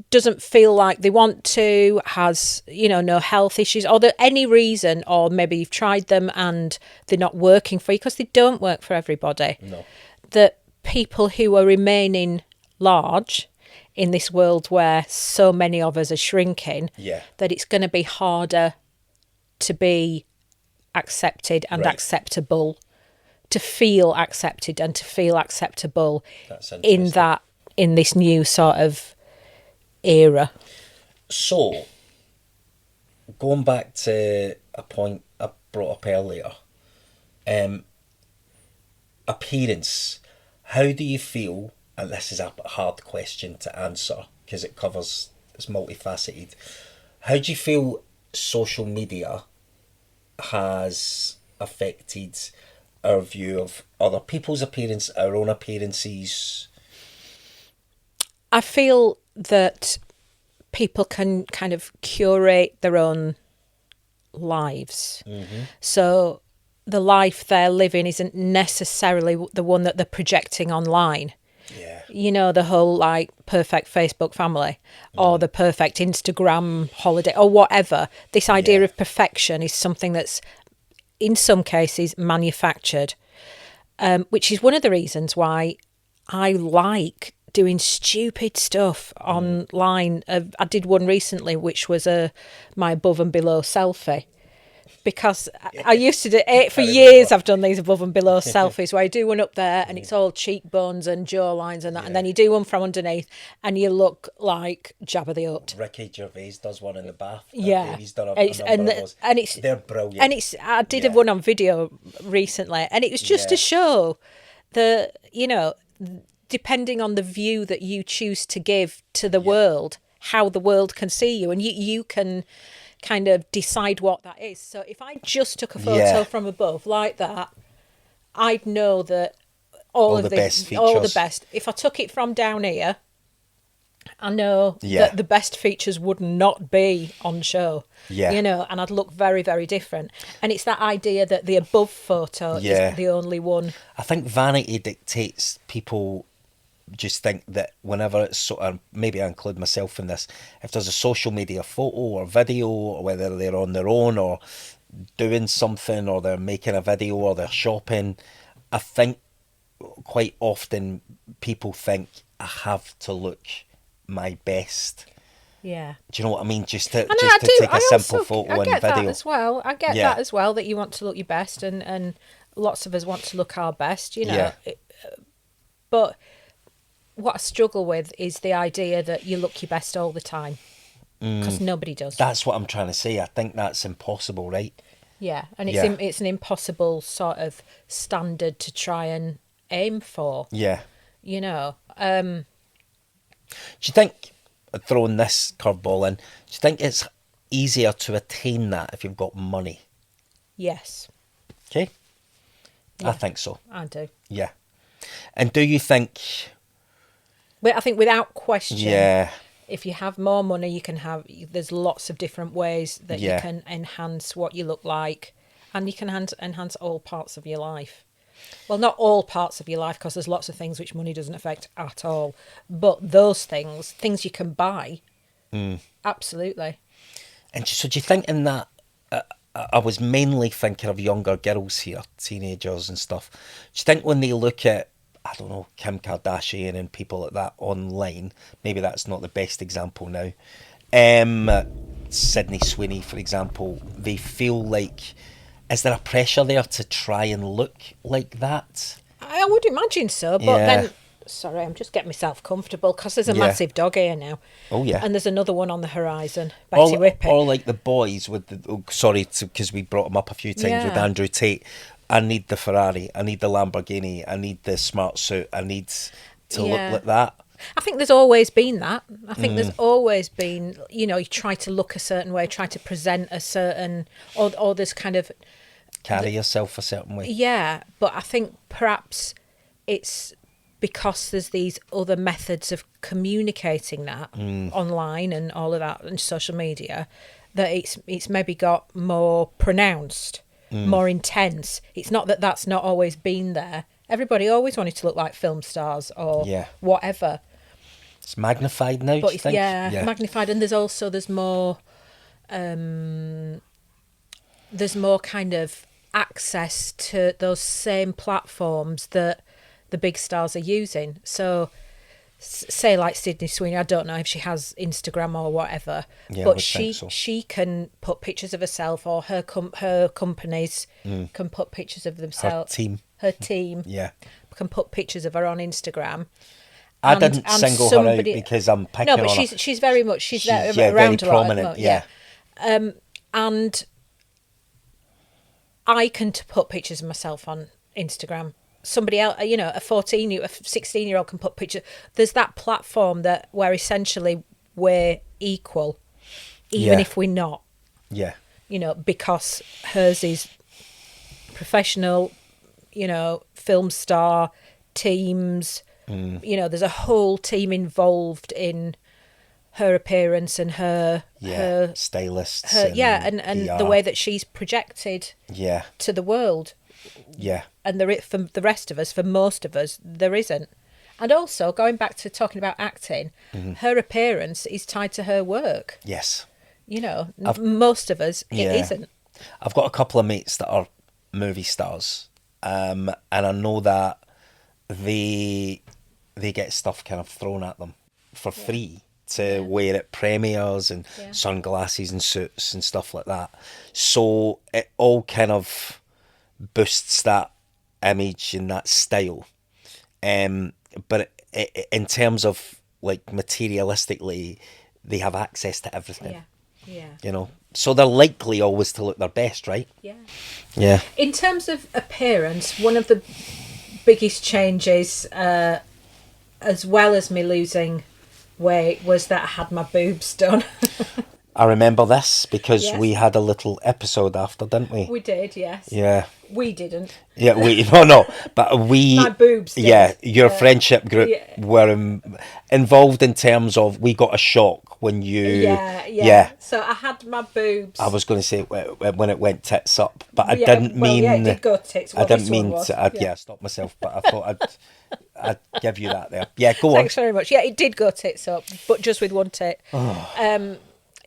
[SPEAKER 1] doesn't feel like they want to, has, you know, no health issues, or there any reason, or maybe you've tried them and they're not working for you, because they don't work for everybody.
[SPEAKER 2] No.
[SPEAKER 1] That people who are remaining large in this world where so many of us are shrinking,
[SPEAKER 2] Yeah.
[SPEAKER 1] that it's going to be harder to be accepted and
[SPEAKER 2] Right.
[SPEAKER 1] acceptable, to feel accepted and to feel acceptable
[SPEAKER 2] That's interesting.
[SPEAKER 1] in this new sort of era.
[SPEAKER 2] So, going back to a point I brought up earlier, appearance. How do you feel? And this is a hard question to answer because it's multifaceted. How do you feel social media has affected our view of other people's appearance, our own appearances?
[SPEAKER 1] I feel that people can kind of curate their own lives. So the life they're living isn't necessarily the one that they're projecting online.
[SPEAKER 2] Yeah.
[SPEAKER 1] You know, the whole like perfect Facebook family or the perfect Instagram holiday or whatever. This idea
[SPEAKER 2] Yeah.
[SPEAKER 1] of perfection is something that's in some cases manufactured, which is one of the reasons why I like doing stupid stuff online. I did one recently, which was my above and below selfie. Because I used to do it for years. I've done these above and below selfies where I do one up there and it's all cheekbones and jawlines and that, and then you do one from underneath and you look like Jabba the Hutt.
[SPEAKER 2] Ricky Gervais does one in the bath.
[SPEAKER 1] Yeah,
[SPEAKER 2] He's done a number of those.
[SPEAKER 1] and it's
[SPEAKER 2] They're brilliant.
[SPEAKER 1] And I did have one on video recently, and it was just to show the, you know, depending on the view that you choose to give to the world, how the world can see you, and you can kind of decide what that is. So if I just took a photo from above like that, I'd know that all the best. If I took it from down here, I know that the best features would not be on show.
[SPEAKER 2] Yeah.
[SPEAKER 1] You know, and I'd look very, very different. And it's that idea that the above photo is the only one.
[SPEAKER 2] I think vanity dictates people just think that whenever it's sort of, maybe I include myself in this, if there's a social media photo or video, or whether they're on their own or doing something or they're making a video or they're shopping, I think quite often people think I have to look my best
[SPEAKER 1] Yeah.
[SPEAKER 2] Do you know what I mean? Just to
[SPEAKER 1] I know,
[SPEAKER 2] just
[SPEAKER 1] I
[SPEAKER 2] to
[SPEAKER 1] do.
[SPEAKER 2] take a simple photo
[SPEAKER 1] I
[SPEAKER 2] and
[SPEAKER 1] get that
[SPEAKER 2] video.
[SPEAKER 1] as well. I get
[SPEAKER 2] Yeah.
[SPEAKER 1] that as well, that you want to look your best, and lots of us want to look our best, you know.
[SPEAKER 2] Yeah.
[SPEAKER 1] But what I struggle with is the idea that you look your best all the time, because nobody does.
[SPEAKER 2] That's what I'm trying to say. I think that's impossible, right?
[SPEAKER 1] Yeah, and
[SPEAKER 2] Yeah.
[SPEAKER 1] it's an impossible sort of standard to try and aim for,
[SPEAKER 2] Yeah.
[SPEAKER 1] you know.
[SPEAKER 2] Do you think, throwing this curveball in, do you think it's easier to attain that if you've got money?
[SPEAKER 1] Yes,
[SPEAKER 2] Okay?
[SPEAKER 1] Yeah.
[SPEAKER 2] I think so.
[SPEAKER 1] I do.
[SPEAKER 2] Yeah. And do you think...
[SPEAKER 1] But I think without question,
[SPEAKER 2] Yeah.
[SPEAKER 1] if you have more money, you can have. There's lots of different ways that
[SPEAKER 2] Yeah.
[SPEAKER 1] you can enhance what you look like, and you can enhance all parts of your life. Well, not all parts of your life, because there's lots of things which money doesn't affect at all. But those things you can buy, absolutely.
[SPEAKER 2] And so do you think in that... I was mainly thinking of younger girls here, teenagers and stuff. Do you think when they look at, I don't know, Kim Kardashian and people like that online, maybe that's not the best example now, Sydney Sweeney, for example, they feel like, is there a pressure there to try and look like that?
[SPEAKER 1] I would imagine so, but
[SPEAKER 2] Yeah.
[SPEAKER 1] then, sorry, I'm just getting myself comfortable because there's a
[SPEAKER 2] Yeah.
[SPEAKER 1] massive dog here now.
[SPEAKER 2] Oh, yeah.
[SPEAKER 1] And there's another one on the horizon, Betty Whippet.
[SPEAKER 2] Or like the boys with the, sorry, because we brought him up a few times with
[SPEAKER 1] Yeah.
[SPEAKER 2] Andrew Tate. I need the Ferrari, I need the Lamborghini, I need the smart suit, I need to look
[SPEAKER 1] Yeah.
[SPEAKER 2] like that.
[SPEAKER 1] I think there's always been that. I think there's always been, you know, you try to look a certain way, try to present a certain, or there's kind of,
[SPEAKER 2] Carry yourself a certain way.
[SPEAKER 1] yeah, but I think perhaps it's because there's these other methods of communicating that online and all of that and social media, that it's maybe got more pronounced, more intense. It's not that that's not always been there. Everybody always wanted to look like film stars or
[SPEAKER 2] Yeah.
[SPEAKER 1] whatever.
[SPEAKER 2] It's magnified now, do
[SPEAKER 1] But
[SPEAKER 2] you
[SPEAKER 1] it's,
[SPEAKER 2] think?
[SPEAKER 1] yeah, magnified, and there's more kind of access to those same platforms that the big stars are using. So say like Sydney Sweeney, I don't know if she has Instagram or whatever,
[SPEAKER 2] Yeah, I
[SPEAKER 1] but
[SPEAKER 2] would think so.
[SPEAKER 1] she can put pictures of herself, or her companies can put pictures of themselves. Her team
[SPEAKER 2] Yeah.
[SPEAKER 1] can put pictures of her on Instagram.
[SPEAKER 2] I
[SPEAKER 1] And-
[SPEAKER 2] didn't
[SPEAKER 1] and
[SPEAKER 2] single her out
[SPEAKER 1] somebody-
[SPEAKER 2] because I'm picking
[SPEAKER 1] No, but
[SPEAKER 2] on her.
[SPEAKER 1] she's very much she's there
[SPEAKER 2] yeah,
[SPEAKER 1] around
[SPEAKER 2] very
[SPEAKER 1] a lot at the
[SPEAKER 2] prominent,
[SPEAKER 1] moment,
[SPEAKER 2] yeah.
[SPEAKER 1] And I can put pictures of myself on Instagram. Somebody else, you know, a 16-year-old can put pictures. There's that platform where essentially we're equal, even
[SPEAKER 2] Yeah.
[SPEAKER 1] if we're not,
[SPEAKER 2] Yeah.
[SPEAKER 1] you know, because hers is professional, you know, film star, teams, you know, there's a whole team involved in her appearance and her
[SPEAKER 2] stylists.
[SPEAKER 1] and the
[SPEAKER 2] PR.
[SPEAKER 1] way that she's projected
[SPEAKER 2] Yeah.
[SPEAKER 1] to the world.
[SPEAKER 2] Yeah.
[SPEAKER 1] And for the rest of us, for most of us, there isn't. And also, going back to talking about acting, her appearance is tied to her work.
[SPEAKER 2] Yes.
[SPEAKER 1] You know, most of us,
[SPEAKER 2] Yeah.
[SPEAKER 1] it isn't.
[SPEAKER 2] I've got a couple of mates that are movie stars, and I know that they get stuff kind of thrown at them for free to wear at premieres and sunglasses and suits and stuff like that. So it all kind of boosts that image and that style. But in terms of like materialistically, they have access to everything.
[SPEAKER 1] Yeah.
[SPEAKER 2] You know, so they're likely always to look their best, right?
[SPEAKER 1] Yeah.
[SPEAKER 2] Yeah.
[SPEAKER 1] In terms of appearance, one of the biggest changes, as well as me losing weight, was that I had my boobs done.
[SPEAKER 2] I remember this because
[SPEAKER 1] Yes.
[SPEAKER 2] we had a little episode after, didn't we?
[SPEAKER 1] We did, yes.
[SPEAKER 2] Yeah.
[SPEAKER 1] We didn't.
[SPEAKER 2] Yeah, but we...
[SPEAKER 1] My boobs did.
[SPEAKER 2] Yeah, your friendship group
[SPEAKER 1] Yeah.
[SPEAKER 2] were involved in terms of we got a shock when you...
[SPEAKER 1] Yeah. So I had my boobs.
[SPEAKER 2] I was going to say when it went tits up, but I
[SPEAKER 1] Yeah,
[SPEAKER 2] didn't
[SPEAKER 1] well,
[SPEAKER 2] mean...
[SPEAKER 1] yeah, it did go tits.
[SPEAKER 2] I
[SPEAKER 1] What
[SPEAKER 2] didn't
[SPEAKER 1] this one
[SPEAKER 2] mean
[SPEAKER 1] was.
[SPEAKER 2] to... I stopped myself, but I thought I'd give you that there. Yeah, go on.
[SPEAKER 1] Thanks very much. Yeah, it did go tits up, but just with one tit.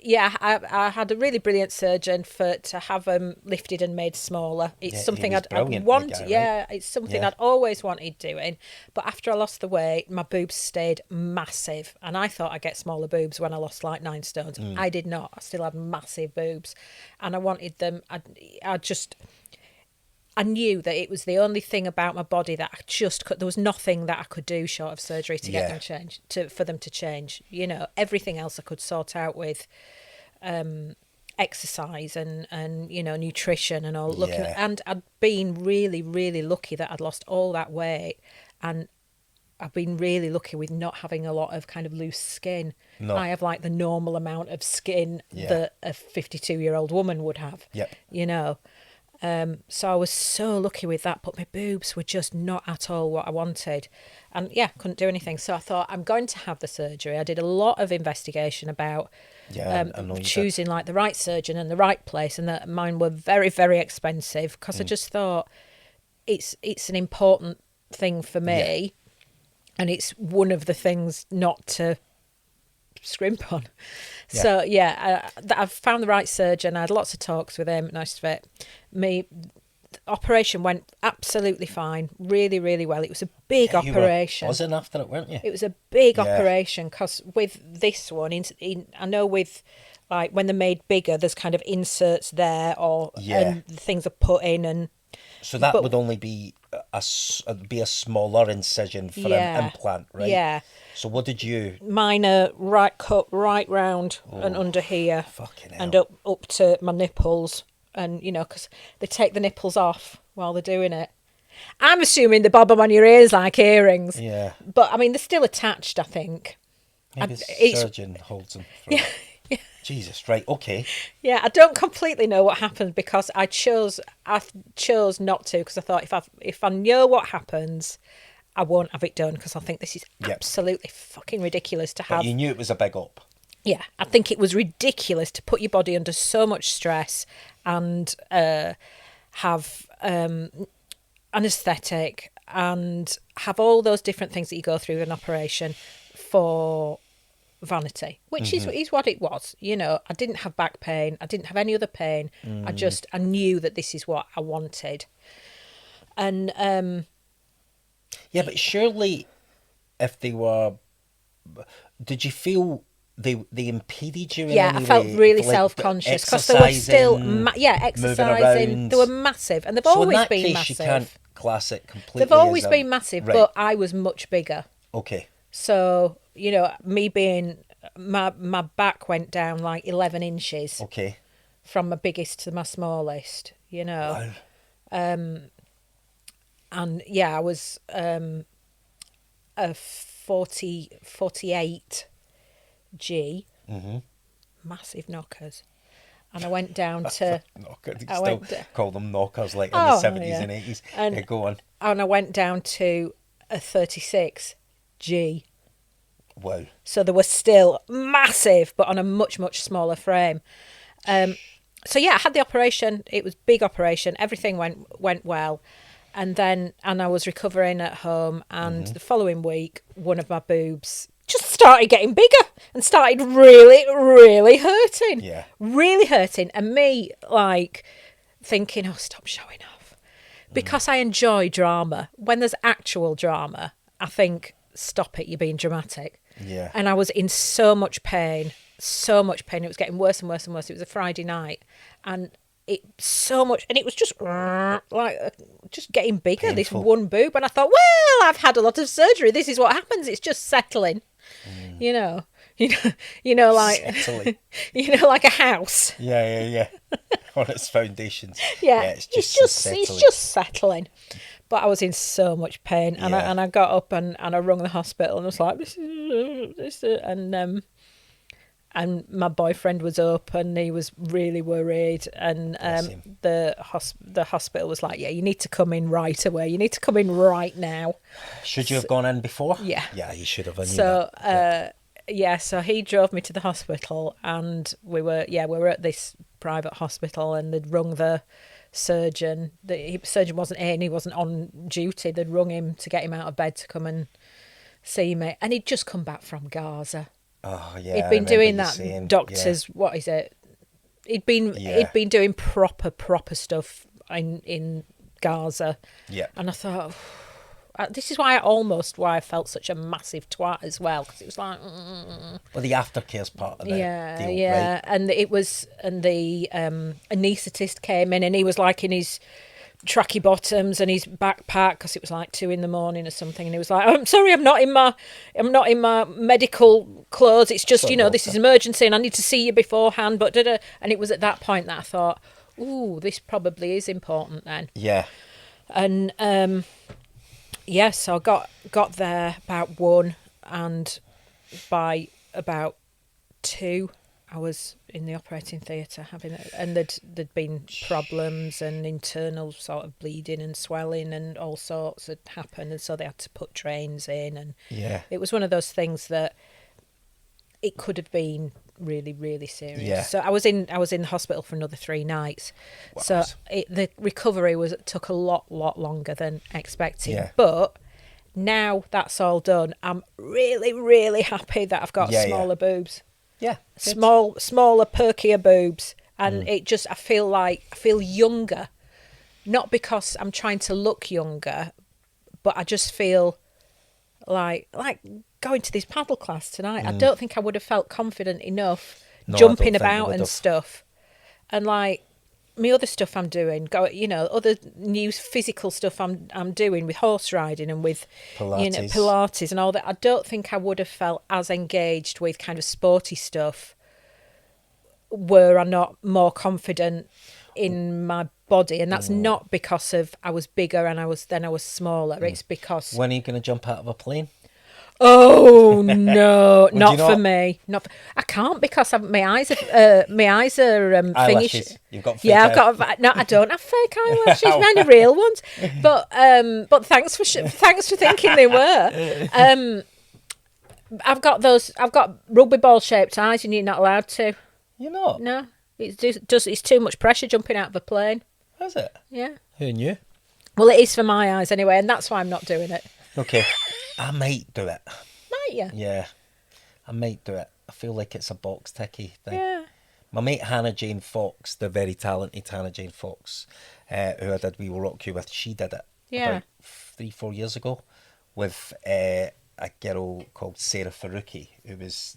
[SPEAKER 1] yeah, I had a really brilliant surgeon to have them lifted and made smaller. It's
[SPEAKER 2] Yeah, he
[SPEAKER 1] something
[SPEAKER 2] was
[SPEAKER 1] I'd
[SPEAKER 2] brilliant, the
[SPEAKER 1] want.
[SPEAKER 2] guy, right?
[SPEAKER 1] Yeah, it's something
[SPEAKER 2] Yeah.
[SPEAKER 1] I'd always wanted doing. But after I lost the weight, my boobs stayed massive, and I thought I'd get smaller boobs when I lost like 9 stones. I did not. I still had massive boobs, and I wanted them. I knew that it was the only thing about my body that I just could. There was nothing that I could do short of surgery to get
[SPEAKER 2] Yeah.
[SPEAKER 1] them changed. For them to change. Everything else I could sort out with exercise and nutrition and all.
[SPEAKER 2] Yeah.
[SPEAKER 1] And I'd been really, really lucky that I'd lost all that weight, and I've been really lucky with not having a lot of kind of loose skin.
[SPEAKER 2] No.
[SPEAKER 1] I have like the normal amount of skin
[SPEAKER 2] Yeah.
[SPEAKER 1] that a 52-year-old woman would have.
[SPEAKER 2] Yep.
[SPEAKER 1] So I was so lucky with that, but my boobs were just not at all what I wanted. And yeah, couldn't do anything. So I thought, I'm going to have the surgery. I did a lot of investigation about
[SPEAKER 2] Yeah, I know you did.
[SPEAKER 1] choosing like the right surgeon and the right place, and that mine were very, very expensive because I just thought it's an important thing for me, and it's one of the things not to scrimp on.
[SPEAKER 2] Yeah.
[SPEAKER 1] So I've found the right surgeon. I had lots of talks with him. Nice of it. The operation went absolutely fine, really, really well. It was a big operation.
[SPEAKER 2] You were buzzing after it, weren't you?
[SPEAKER 1] It was a big
[SPEAKER 2] Yeah.
[SPEAKER 1] operation because with this one, I know with like when they're made bigger, there's kind of inserts there, and things are put in, and
[SPEAKER 2] So that would only be a smaller incision for an implant, right?
[SPEAKER 1] Yeah.
[SPEAKER 2] So what did you?
[SPEAKER 1] Mine are cut right round and under here,
[SPEAKER 2] Fucking hell.
[SPEAKER 1] and up to my nipples, and because they take the nipples off while they're doing it. I'm assuming they bob them on your ears like earrings.
[SPEAKER 2] Yeah.
[SPEAKER 1] But I mean, they're still attached, I think.
[SPEAKER 2] Maybe the surgeon holds them. Yeah. Jesus, right, okay.
[SPEAKER 1] Yeah, I don't completely know what happened because I chose not to, because I thought if I know what happens, I won't have it done, because I think this is absolutely fucking ridiculous to have.
[SPEAKER 2] But you knew it was a big up.
[SPEAKER 1] Yeah, I think it was ridiculous to put your body under so much stress and have anaesthetic and have all those different things that you go through with an operation for vanity, which is what it was. I didn't have back pain. I didn't have any other pain. I knew that this is what I wanted. And
[SPEAKER 2] yeah, but surely if they were, did you feel they impeded you in any
[SPEAKER 1] I felt
[SPEAKER 2] way?
[SPEAKER 1] really
[SPEAKER 2] Like,
[SPEAKER 1] self-conscious because they were still exercising.
[SPEAKER 2] around.
[SPEAKER 1] They were massive, and they've
[SPEAKER 2] So in
[SPEAKER 1] always
[SPEAKER 2] that
[SPEAKER 1] been
[SPEAKER 2] case,
[SPEAKER 1] massive.
[SPEAKER 2] you can't class it completely.
[SPEAKER 1] They've always
[SPEAKER 2] as a-
[SPEAKER 1] been massive,
[SPEAKER 2] right.
[SPEAKER 1] but I was much bigger.
[SPEAKER 2] Okay.
[SPEAKER 1] So, me being, my back went down like 11 inches
[SPEAKER 2] Okay.
[SPEAKER 1] from my biggest to my smallest,
[SPEAKER 2] Wow.
[SPEAKER 1] And yeah, I was a 48 G, massive knockers. And I went down to,
[SPEAKER 2] Knocker. They
[SPEAKER 1] I
[SPEAKER 2] still
[SPEAKER 1] went d-
[SPEAKER 2] call them knockers like in the 70s
[SPEAKER 1] yeah.
[SPEAKER 2] and 80s.
[SPEAKER 1] And-
[SPEAKER 2] Yeah, go on.
[SPEAKER 1] and I went down to a 36 G.
[SPEAKER 2] Wow.
[SPEAKER 1] So they were still massive, but on a much, much smaller frame. So yeah, I had the operation. It was a big operation. Everything went well. And I was recovering at home. And the following week, one of my boobs just started getting bigger and started really, really hurting.
[SPEAKER 2] Yeah.
[SPEAKER 1] Really hurting. And me, like, thinking, oh, stop showing off. Because I enjoy drama. When there's actual drama, I think, stop it, you're being dramatic.
[SPEAKER 2] Yeah.
[SPEAKER 1] And I was in so much pain. It was getting worse and worse and worse. It was a Friday night, and it was just just getting bigger.
[SPEAKER 2] Painful.
[SPEAKER 1] This one boob, and I thought, well, I've had a lot of surgery. This is what happens. It's just settling, like
[SPEAKER 2] Settling.
[SPEAKER 1] like a house.
[SPEAKER 2] Yeah. On its foundations.
[SPEAKER 1] Yeah,
[SPEAKER 2] it's just settling.
[SPEAKER 1] it's just settling. But I was in so much pain, and
[SPEAKER 2] Yeah.
[SPEAKER 1] I got up and I rung the hospital and I was like, this is and my boyfriend was up and he was really worried, and
[SPEAKER 2] Bless him.
[SPEAKER 1] the hospital was like, yeah, you need to come in right away. You need to come in right now.
[SPEAKER 2] Should you have gone in before?
[SPEAKER 1] Yeah.
[SPEAKER 2] Yeah, you should have. I knew
[SPEAKER 1] So
[SPEAKER 2] that.
[SPEAKER 1] so he drove me to the hospital, and we were at this private hospital, and they'd rung the surgeon. The surgeon wasn't in, he wasn't on duty. They'd rung him to get him out of bed to come and see me, and he'd just come back from Gaza.
[SPEAKER 2] Oh yeah,
[SPEAKER 1] He'd
[SPEAKER 2] I
[SPEAKER 1] been
[SPEAKER 2] remember
[SPEAKER 1] doing
[SPEAKER 2] you
[SPEAKER 1] that
[SPEAKER 2] saying,
[SPEAKER 1] doctor's, what is it? He'd
[SPEAKER 2] Yeah.
[SPEAKER 1] been doing proper stuff in Gaza,
[SPEAKER 2] Yeah.
[SPEAKER 1] and I thought, this is why I felt such a massive twat as well, because it was like,
[SPEAKER 2] Well, the aftercare's part of the
[SPEAKER 1] yeah,
[SPEAKER 2] deal,
[SPEAKER 1] yeah,
[SPEAKER 2] right?
[SPEAKER 1] and the anaesthetist came in, and he was like in his tracky bottoms and his backpack, because it was like 2 a.m. or something, and he was like, "I'm sorry, I'm not in my medical clothes. It's just,
[SPEAKER 2] Sorry,
[SPEAKER 1] this is
[SPEAKER 2] doctor.
[SPEAKER 1] emergency, and I need to see you beforehand." But and it was at that point that I thought, "Ooh, this probably is important then."
[SPEAKER 2] Yeah.
[SPEAKER 1] And yes, so I got there about 1, and by about 2, I was in the operating theatre and there'd been problems and internal sort of bleeding and swelling and all sorts had happened, and so they had to put drains in, and
[SPEAKER 2] Yeah.
[SPEAKER 1] it was one of those things that it could have been really, really serious.
[SPEAKER 2] Yeah.
[SPEAKER 1] So I was in the hospital for another 3 nights.
[SPEAKER 2] Wow.
[SPEAKER 1] So the recovery took a lot longer than expected.
[SPEAKER 2] Yeah.
[SPEAKER 1] But now that's all done, I'm really, really happy that I've got
[SPEAKER 2] Yeah,
[SPEAKER 1] smaller boobs.
[SPEAKER 2] Yeah.
[SPEAKER 1] Smaller, perkier boobs, and I feel younger, not because I'm trying to look younger, but I just feel like going to this paddle class tonight. I don't think I would have felt confident enough
[SPEAKER 2] No, I don't
[SPEAKER 1] jumping
[SPEAKER 2] think you
[SPEAKER 1] about
[SPEAKER 2] would
[SPEAKER 1] and
[SPEAKER 2] have.
[SPEAKER 1] stuff, and like my other stuff I'm doing, other new physical stuff I'm doing with horse riding and with
[SPEAKER 2] Pilates.
[SPEAKER 1] Pilates and all that. I don't think I would have felt as engaged with kind of sporty stuff were I not more confident in my body, and that's not because of I was bigger and I was smaller. It's because
[SPEAKER 2] When are you going to jump out of a plane?
[SPEAKER 1] oh no,
[SPEAKER 2] you
[SPEAKER 1] not for
[SPEAKER 2] not?
[SPEAKER 1] me. I can't because my eyes are
[SPEAKER 2] Eyelashes.
[SPEAKER 1] thingish.
[SPEAKER 2] You've got fake
[SPEAKER 1] Yeah, I've
[SPEAKER 2] eye-
[SPEAKER 1] got. No, I don't have fake eyelashes. Mine are real ones. But thanks for thinking they were. I've got rugby ball shaped eyes, and you're not allowed to.
[SPEAKER 2] You're not?
[SPEAKER 1] No, it's too much pressure jumping out of a plane.
[SPEAKER 2] Is it?
[SPEAKER 1] Yeah.
[SPEAKER 2] Who knew?
[SPEAKER 1] Well, it is for my eyes anyway, and that's why I'm not doing it.
[SPEAKER 2] Okay. I might do it.
[SPEAKER 1] Might you?
[SPEAKER 2] Yeah. I might do it. I feel like it's a box ticky thing.
[SPEAKER 1] Yeah.
[SPEAKER 2] My mate Hannah Jane Fox, the very talented Hannah Jane Fox, who I did We Will Rock You with, she did it
[SPEAKER 1] Yeah.
[SPEAKER 2] about 3-4 years ago with a girl called Sarah Faruqi, who was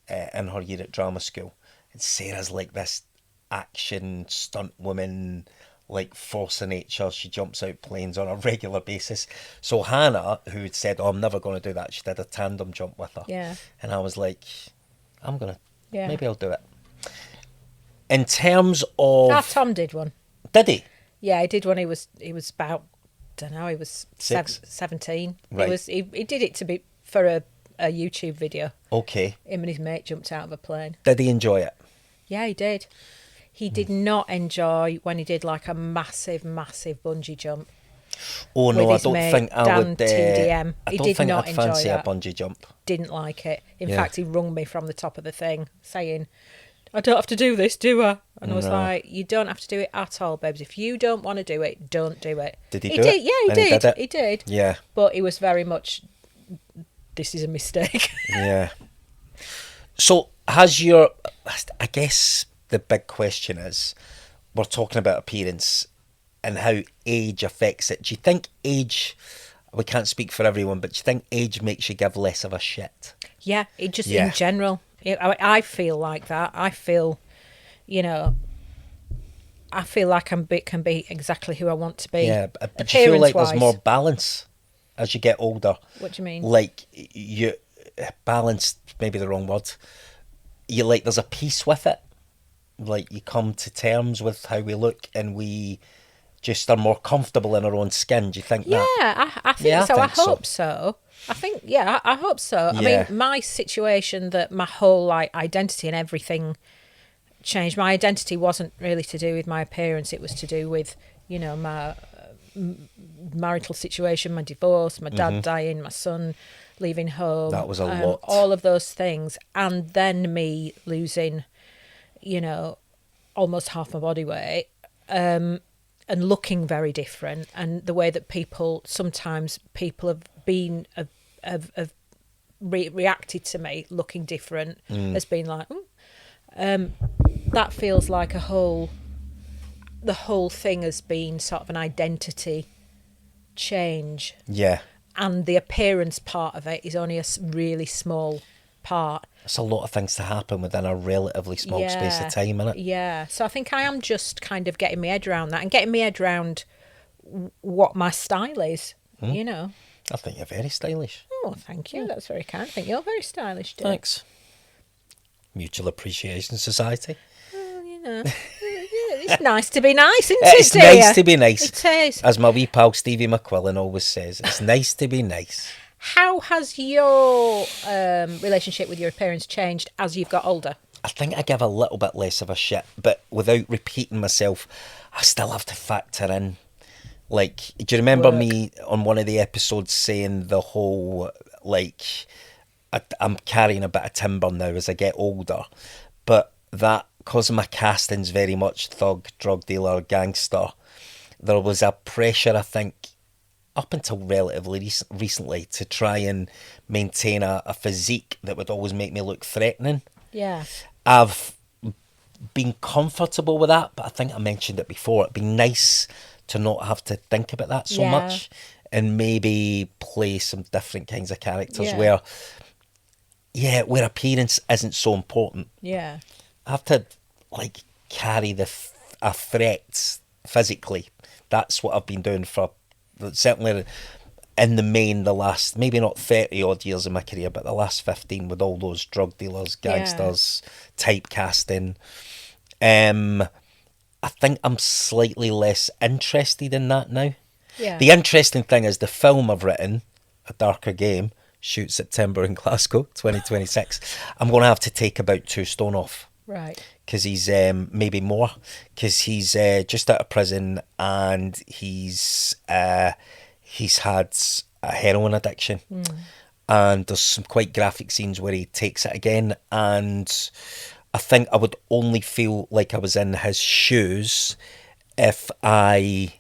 [SPEAKER 2] in her year at drama school. And Sarah's like this action stunt woman, like force of nature. She jumps out planes on a regular basis. So Hannah, who had said, "Oh, I'm never going to do that," she did a tandem jump with her.
[SPEAKER 1] Yeah.
[SPEAKER 2] And I was like, I'm going to,
[SPEAKER 1] Yeah.
[SPEAKER 2] maybe I'll do it. In terms of...
[SPEAKER 1] Our Tom did one.
[SPEAKER 2] Did he?
[SPEAKER 1] Yeah, he did one. He was about, don't know, he was
[SPEAKER 2] 6?
[SPEAKER 1] 17.
[SPEAKER 2] Right.
[SPEAKER 1] He did it for a YouTube video.
[SPEAKER 2] Okay.
[SPEAKER 1] Him and his mate jumped out of a plane.
[SPEAKER 2] Did he enjoy it?
[SPEAKER 1] Yeah, he did. He did not enjoy when he did like a massive bungee jump.
[SPEAKER 2] Oh no,
[SPEAKER 1] with
[SPEAKER 2] I
[SPEAKER 1] his
[SPEAKER 2] don't
[SPEAKER 1] mate,
[SPEAKER 2] think I
[SPEAKER 1] Dan
[SPEAKER 2] would.
[SPEAKER 1] TDM.
[SPEAKER 2] I
[SPEAKER 1] He
[SPEAKER 2] don't
[SPEAKER 1] did
[SPEAKER 2] think
[SPEAKER 1] not
[SPEAKER 2] I'd
[SPEAKER 1] enjoy
[SPEAKER 2] fancy
[SPEAKER 1] that.
[SPEAKER 2] a bungee jump.
[SPEAKER 1] Didn't like it. In
[SPEAKER 2] Yeah.
[SPEAKER 1] fact, he rung me from the top of the thing saying, "I don't have to do this, do I?" And I was
[SPEAKER 2] No.
[SPEAKER 1] like, "You don't have to do it at all, babes. If you don't want to do it, don't do it."
[SPEAKER 2] Did he
[SPEAKER 1] He
[SPEAKER 2] do
[SPEAKER 1] did.
[SPEAKER 2] it?
[SPEAKER 1] Yeah, he
[SPEAKER 2] And he
[SPEAKER 1] did.
[SPEAKER 2] did it?
[SPEAKER 1] He did.
[SPEAKER 2] Yeah,
[SPEAKER 1] But he was very much, this is a mistake.
[SPEAKER 2] yeah. So has your... I guess the big question is, we're talking about appearance and how age affects it. Do you think age... We can't speak for everyone, but do you think age makes you give less of a shit?
[SPEAKER 1] Yeah, it just
[SPEAKER 2] Yeah.
[SPEAKER 1] in general. I feel like that. I feel, I feel like can be exactly who I want to be.
[SPEAKER 2] Yeah, but do you feel like there's
[SPEAKER 1] Appearance-wise.
[SPEAKER 2] more balance as you get older?
[SPEAKER 1] What do you mean?
[SPEAKER 2] Like you... Balance, maybe the wrong word. You like, there's a peace with it. Like you come to terms with how we look and we just are more comfortable in our own skin. Do you think
[SPEAKER 1] Yeah,
[SPEAKER 2] that?
[SPEAKER 1] I think
[SPEAKER 2] Yeah, I
[SPEAKER 1] so. I
[SPEAKER 2] think so.
[SPEAKER 1] hope so. I think, yeah, I hope so. I
[SPEAKER 2] Yeah.
[SPEAKER 1] mean, my situation, that my whole identity and everything changed. My identity wasn't really to do with my appearance. It was to do with, my marital situation, my divorce, my dad dying, my son leaving home.
[SPEAKER 2] That was a lot.
[SPEAKER 1] All of those things. And then me losing, almost half my body weight. And looking very different, and the way that sometimes people have been have reacted to me looking different has been like, that feels like the whole thing has been sort of an identity change.
[SPEAKER 2] Yeah.
[SPEAKER 1] And the appearance part of it is only a really small part.
[SPEAKER 2] It's a lot of things to happen within a relatively small space of time, isn't it?
[SPEAKER 1] Yeah. So I think I am just kind of getting my head around that and getting my head around what my style is, you know.
[SPEAKER 2] I think you're very stylish.
[SPEAKER 1] Oh, thank you. That's very kind. I think you're very stylish, dear.
[SPEAKER 2] Thanks. Mutual Appreciation Society.
[SPEAKER 1] Well, you know, it's nice to be nice, isn't
[SPEAKER 2] It's
[SPEAKER 1] it, dear?
[SPEAKER 2] nice to be nice.
[SPEAKER 1] It is.
[SPEAKER 2] As my wee pal Stevie McQuillan always says, it's nice to be nice.
[SPEAKER 1] How has your relationship with your appearance changed as you've got older?
[SPEAKER 2] I think I give a little bit less of a shit, but without repeating myself, I still have to factor in. Like, do you remember me on one of the episodes saying the whole, like, I'm carrying a bit of timber now as I get older, but that, because my casting's very much thug, drug dealer, gangster, there was a pressure, I think, up until relatively recently, to try and maintain a physique that would always make me look threatening.
[SPEAKER 1] Yeah.
[SPEAKER 2] I've been comfortable with that, but I think I mentioned it before. It'd be nice to not have to think about that so much, and maybe play some different kinds of characters where appearance isn't so important.
[SPEAKER 1] Yeah.
[SPEAKER 2] I have to, like, carry a threat physically. That's what I've been doing for, certainly in the main, the last, maybe not 30 odd years of my career, but the last 15 with all those drug dealers, gangsters, typecasting. I think I'm slightly less interested in that now.
[SPEAKER 1] Yeah.
[SPEAKER 2] The interesting thing is the film I've written, A Darker Game, shoots September in Glasgow, 2026. I'm going to have to take about 2 stone off.
[SPEAKER 1] Right.
[SPEAKER 2] Because he's, maybe more, because he's just out of prison and he's had a heroin addiction. And there's some quite graphic scenes where he takes it again, and I think I would only feel like I was in his shoes if I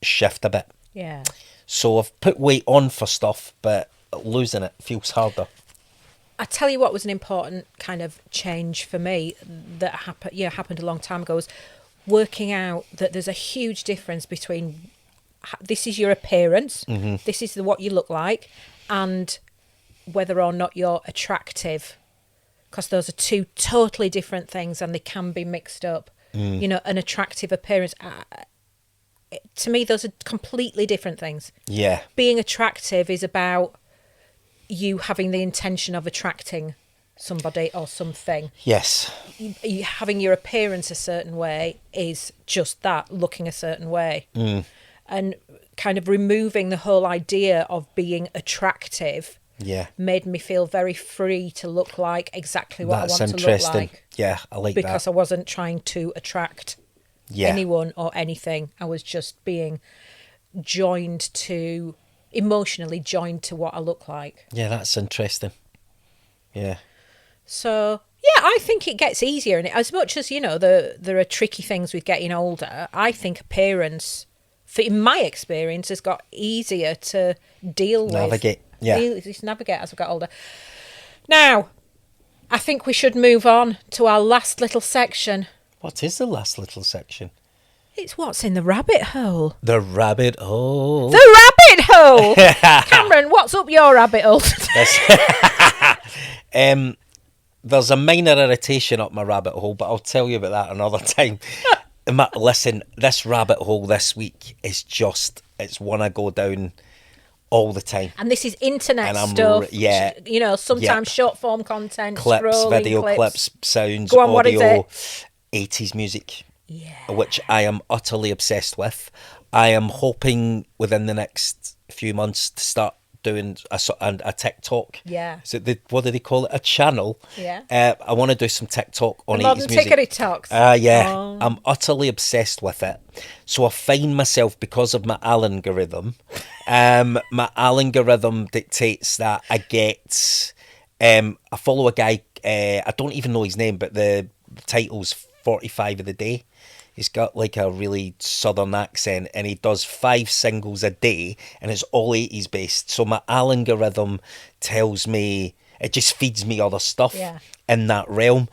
[SPEAKER 2] shift a bit.
[SPEAKER 1] Yeah.
[SPEAKER 2] So I've put weight on for stuff, but losing it feels harder.
[SPEAKER 1] I tell you what was an important kind of change for me that happened a long time ago, was working out that there's a huge difference between this is your appearance, this is what you look like, and whether or not you're attractive. Because those are 2 totally different things and they can be mixed up. You know, an attractive appearance, to me, those are completely different things.
[SPEAKER 2] Yeah.
[SPEAKER 1] Being attractive is about you having the intention of attracting somebody or something.
[SPEAKER 2] Yes.
[SPEAKER 1] You having your appearance a certain way is just that, looking a certain way. And kind of removing the whole idea of being attractive made me feel very free to look like exactly what I want to look like.
[SPEAKER 2] Yeah, I like that.
[SPEAKER 1] Because I wasn't trying to attract anyone or anything. I was just being emotionally joined to what I look like.
[SPEAKER 2] Yeah, that's interesting. Yeah.
[SPEAKER 1] So, yeah, I think it gets easier. And as much as, you know, there are tricky things with getting older, I think appearance, in my experience, has got easier to deal with.
[SPEAKER 2] Navigate. Yeah.
[SPEAKER 1] Easy to navigate as I got older. Now, I think we should move on to our last little section.
[SPEAKER 2] What is the last little section?
[SPEAKER 1] It's what's in the rabbit hole.
[SPEAKER 2] The rabbit hole.
[SPEAKER 1] The rabbit hole! Cameron, what's up your rabbit hole?
[SPEAKER 2] There's a minor irritation up my rabbit hole, but I'll tell you about that another time. Listen, this rabbit hole this week is it's one I go down all the time.
[SPEAKER 1] And this is internet stuff. You know, sometimes short form content,
[SPEAKER 2] clips, video clips, sounds,
[SPEAKER 1] go on,
[SPEAKER 2] audio,
[SPEAKER 1] what is it?
[SPEAKER 2] 80s music, which I am utterly obsessed with. I am hoping within the next few months to start doing a TikTok.
[SPEAKER 1] Yeah.
[SPEAKER 2] So what do they call it? A channel.
[SPEAKER 1] Yeah.
[SPEAKER 2] I want to do some TikTok on 80s
[SPEAKER 1] Modern
[SPEAKER 2] music.
[SPEAKER 1] Tickery Talks.
[SPEAKER 2] Yeah.
[SPEAKER 1] Oh.
[SPEAKER 2] I'm utterly obsessed with it. So I find myself, because of my algorithm, dictates that I get, I follow a guy, I don't even know his name, but the title's 45 of the day. He's got like a really southern accent, and he does 5 singles a day, and it's all 80s based. So my algorithm tells me, it just feeds me other stuff in that realm.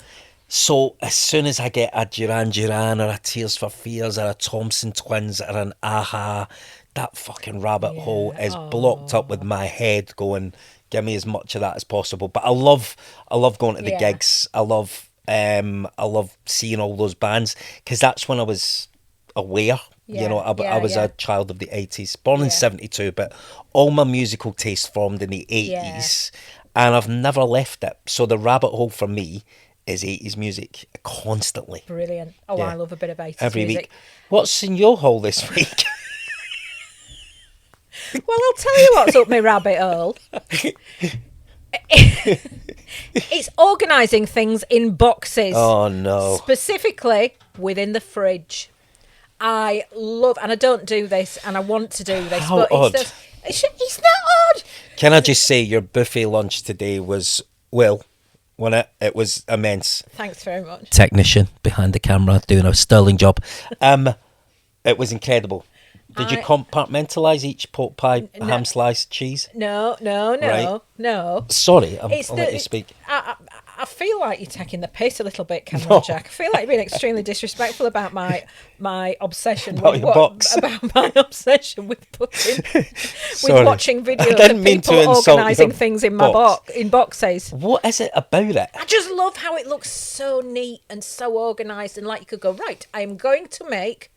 [SPEAKER 2] So as soon as I get a Duran Duran or a Tears for Fears or a Thompson Twins or an Aha, that fucking rabbit hole is blocked up with my head going, give me as much of that as possible. But I love going to the gigs. I love seeing all those bands, because that's when I was aware. You know, I was a child of the 80s, born in 72, but all my musical taste formed in the 80s, and I've never left it. So the rabbit hole for me is 80s music constantly.
[SPEAKER 1] Brilliant. Oh, I love a bit of 80s
[SPEAKER 2] every
[SPEAKER 1] music.
[SPEAKER 2] week. What's in your hole this week?
[SPEAKER 1] Well, I'll tell you what's up my rabbit hole. It's organising things in boxes.
[SPEAKER 2] Oh, no.
[SPEAKER 1] Specifically within the fridge. I love, and I don't do this, and I want to do this.
[SPEAKER 2] How
[SPEAKER 1] but
[SPEAKER 2] odd.
[SPEAKER 1] It's not odd.
[SPEAKER 2] Can I just say your buffet lunch today was, well, wasn't it? It was immense.
[SPEAKER 1] Thanks very much.
[SPEAKER 2] Technician behind the camera doing a sterling job. It was incredible. Did you compartmentalise each pork pie, ham slice, cheese?
[SPEAKER 1] No.
[SPEAKER 2] Right. Sorry, I'll let you speak.
[SPEAKER 1] I feel like you're taking the piss a little bit, Cameron Jack. I feel like you're being extremely disrespectful about my obsession
[SPEAKER 2] About
[SPEAKER 1] with
[SPEAKER 2] your box.
[SPEAKER 1] about my obsession with putting with watching videos of people organising things in my boxes.
[SPEAKER 2] What is it about it?
[SPEAKER 1] I just love how it looks so neat and so organised, and like you could go, right, I'm going to make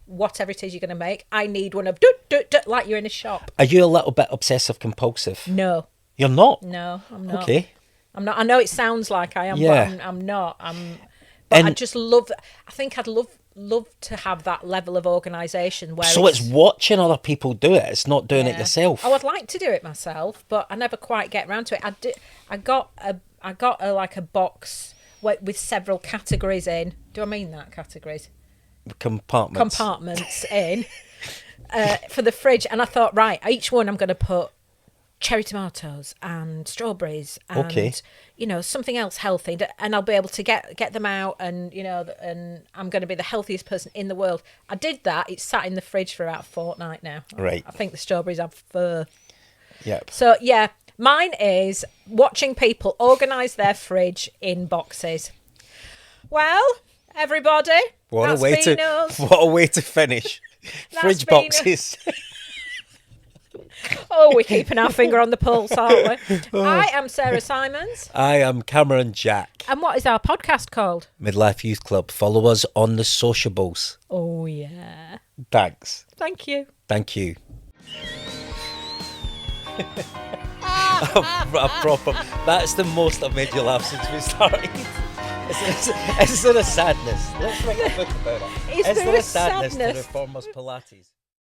[SPEAKER 1] whatever it is you're going to make. I need one of like you're in a shop.
[SPEAKER 2] Are you a little bit obsessive compulsive?
[SPEAKER 1] No.
[SPEAKER 2] You're not?
[SPEAKER 1] No, I'm not.
[SPEAKER 2] Okay.
[SPEAKER 1] I'm not. I know it sounds like I am, but I'm not.
[SPEAKER 2] And
[SPEAKER 1] I just love. I think I'd love to have that level of organisation where.
[SPEAKER 2] So it's watching other people do it. It's not doing it yourself.
[SPEAKER 1] Oh, I'd like to do it myself, but I never quite get around to it. I got a box with several categories in. Do I mean that categories? Compartments in for the fridge, and I thought, right, each one I'm going to put cherry tomatoes and strawberries and something else healthy, and I'll be able to get them out, and and I'm going to be the healthiest person in the world. I did that. It's sat in the fridge for about a fortnight now.
[SPEAKER 2] Right.
[SPEAKER 1] I think the strawberries have fur.
[SPEAKER 2] Yep.
[SPEAKER 1] So yeah, mine is watching people organise their fridge in boxes. Well, everybody,
[SPEAKER 2] what a way to finish. Fridge boxes.
[SPEAKER 1] Oh, we're keeping our finger on the pulse, aren't we? I am Sarah Simons.
[SPEAKER 2] I am Cameron Jack.
[SPEAKER 1] And what is our podcast called?
[SPEAKER 2] Midlife Youth Club. Follow us on the sociables.
[SPEAKER 1] Oh, yeah.
[SPEAKER 2] Thanks.
[SPEAKER 1] Thank you.
[SPEAKER 2] Thank you. A proper. That's the most I've made you laugh since we started. Is there a sadness? Let's write a book about it. Is there a sadness to Reformers Pilates?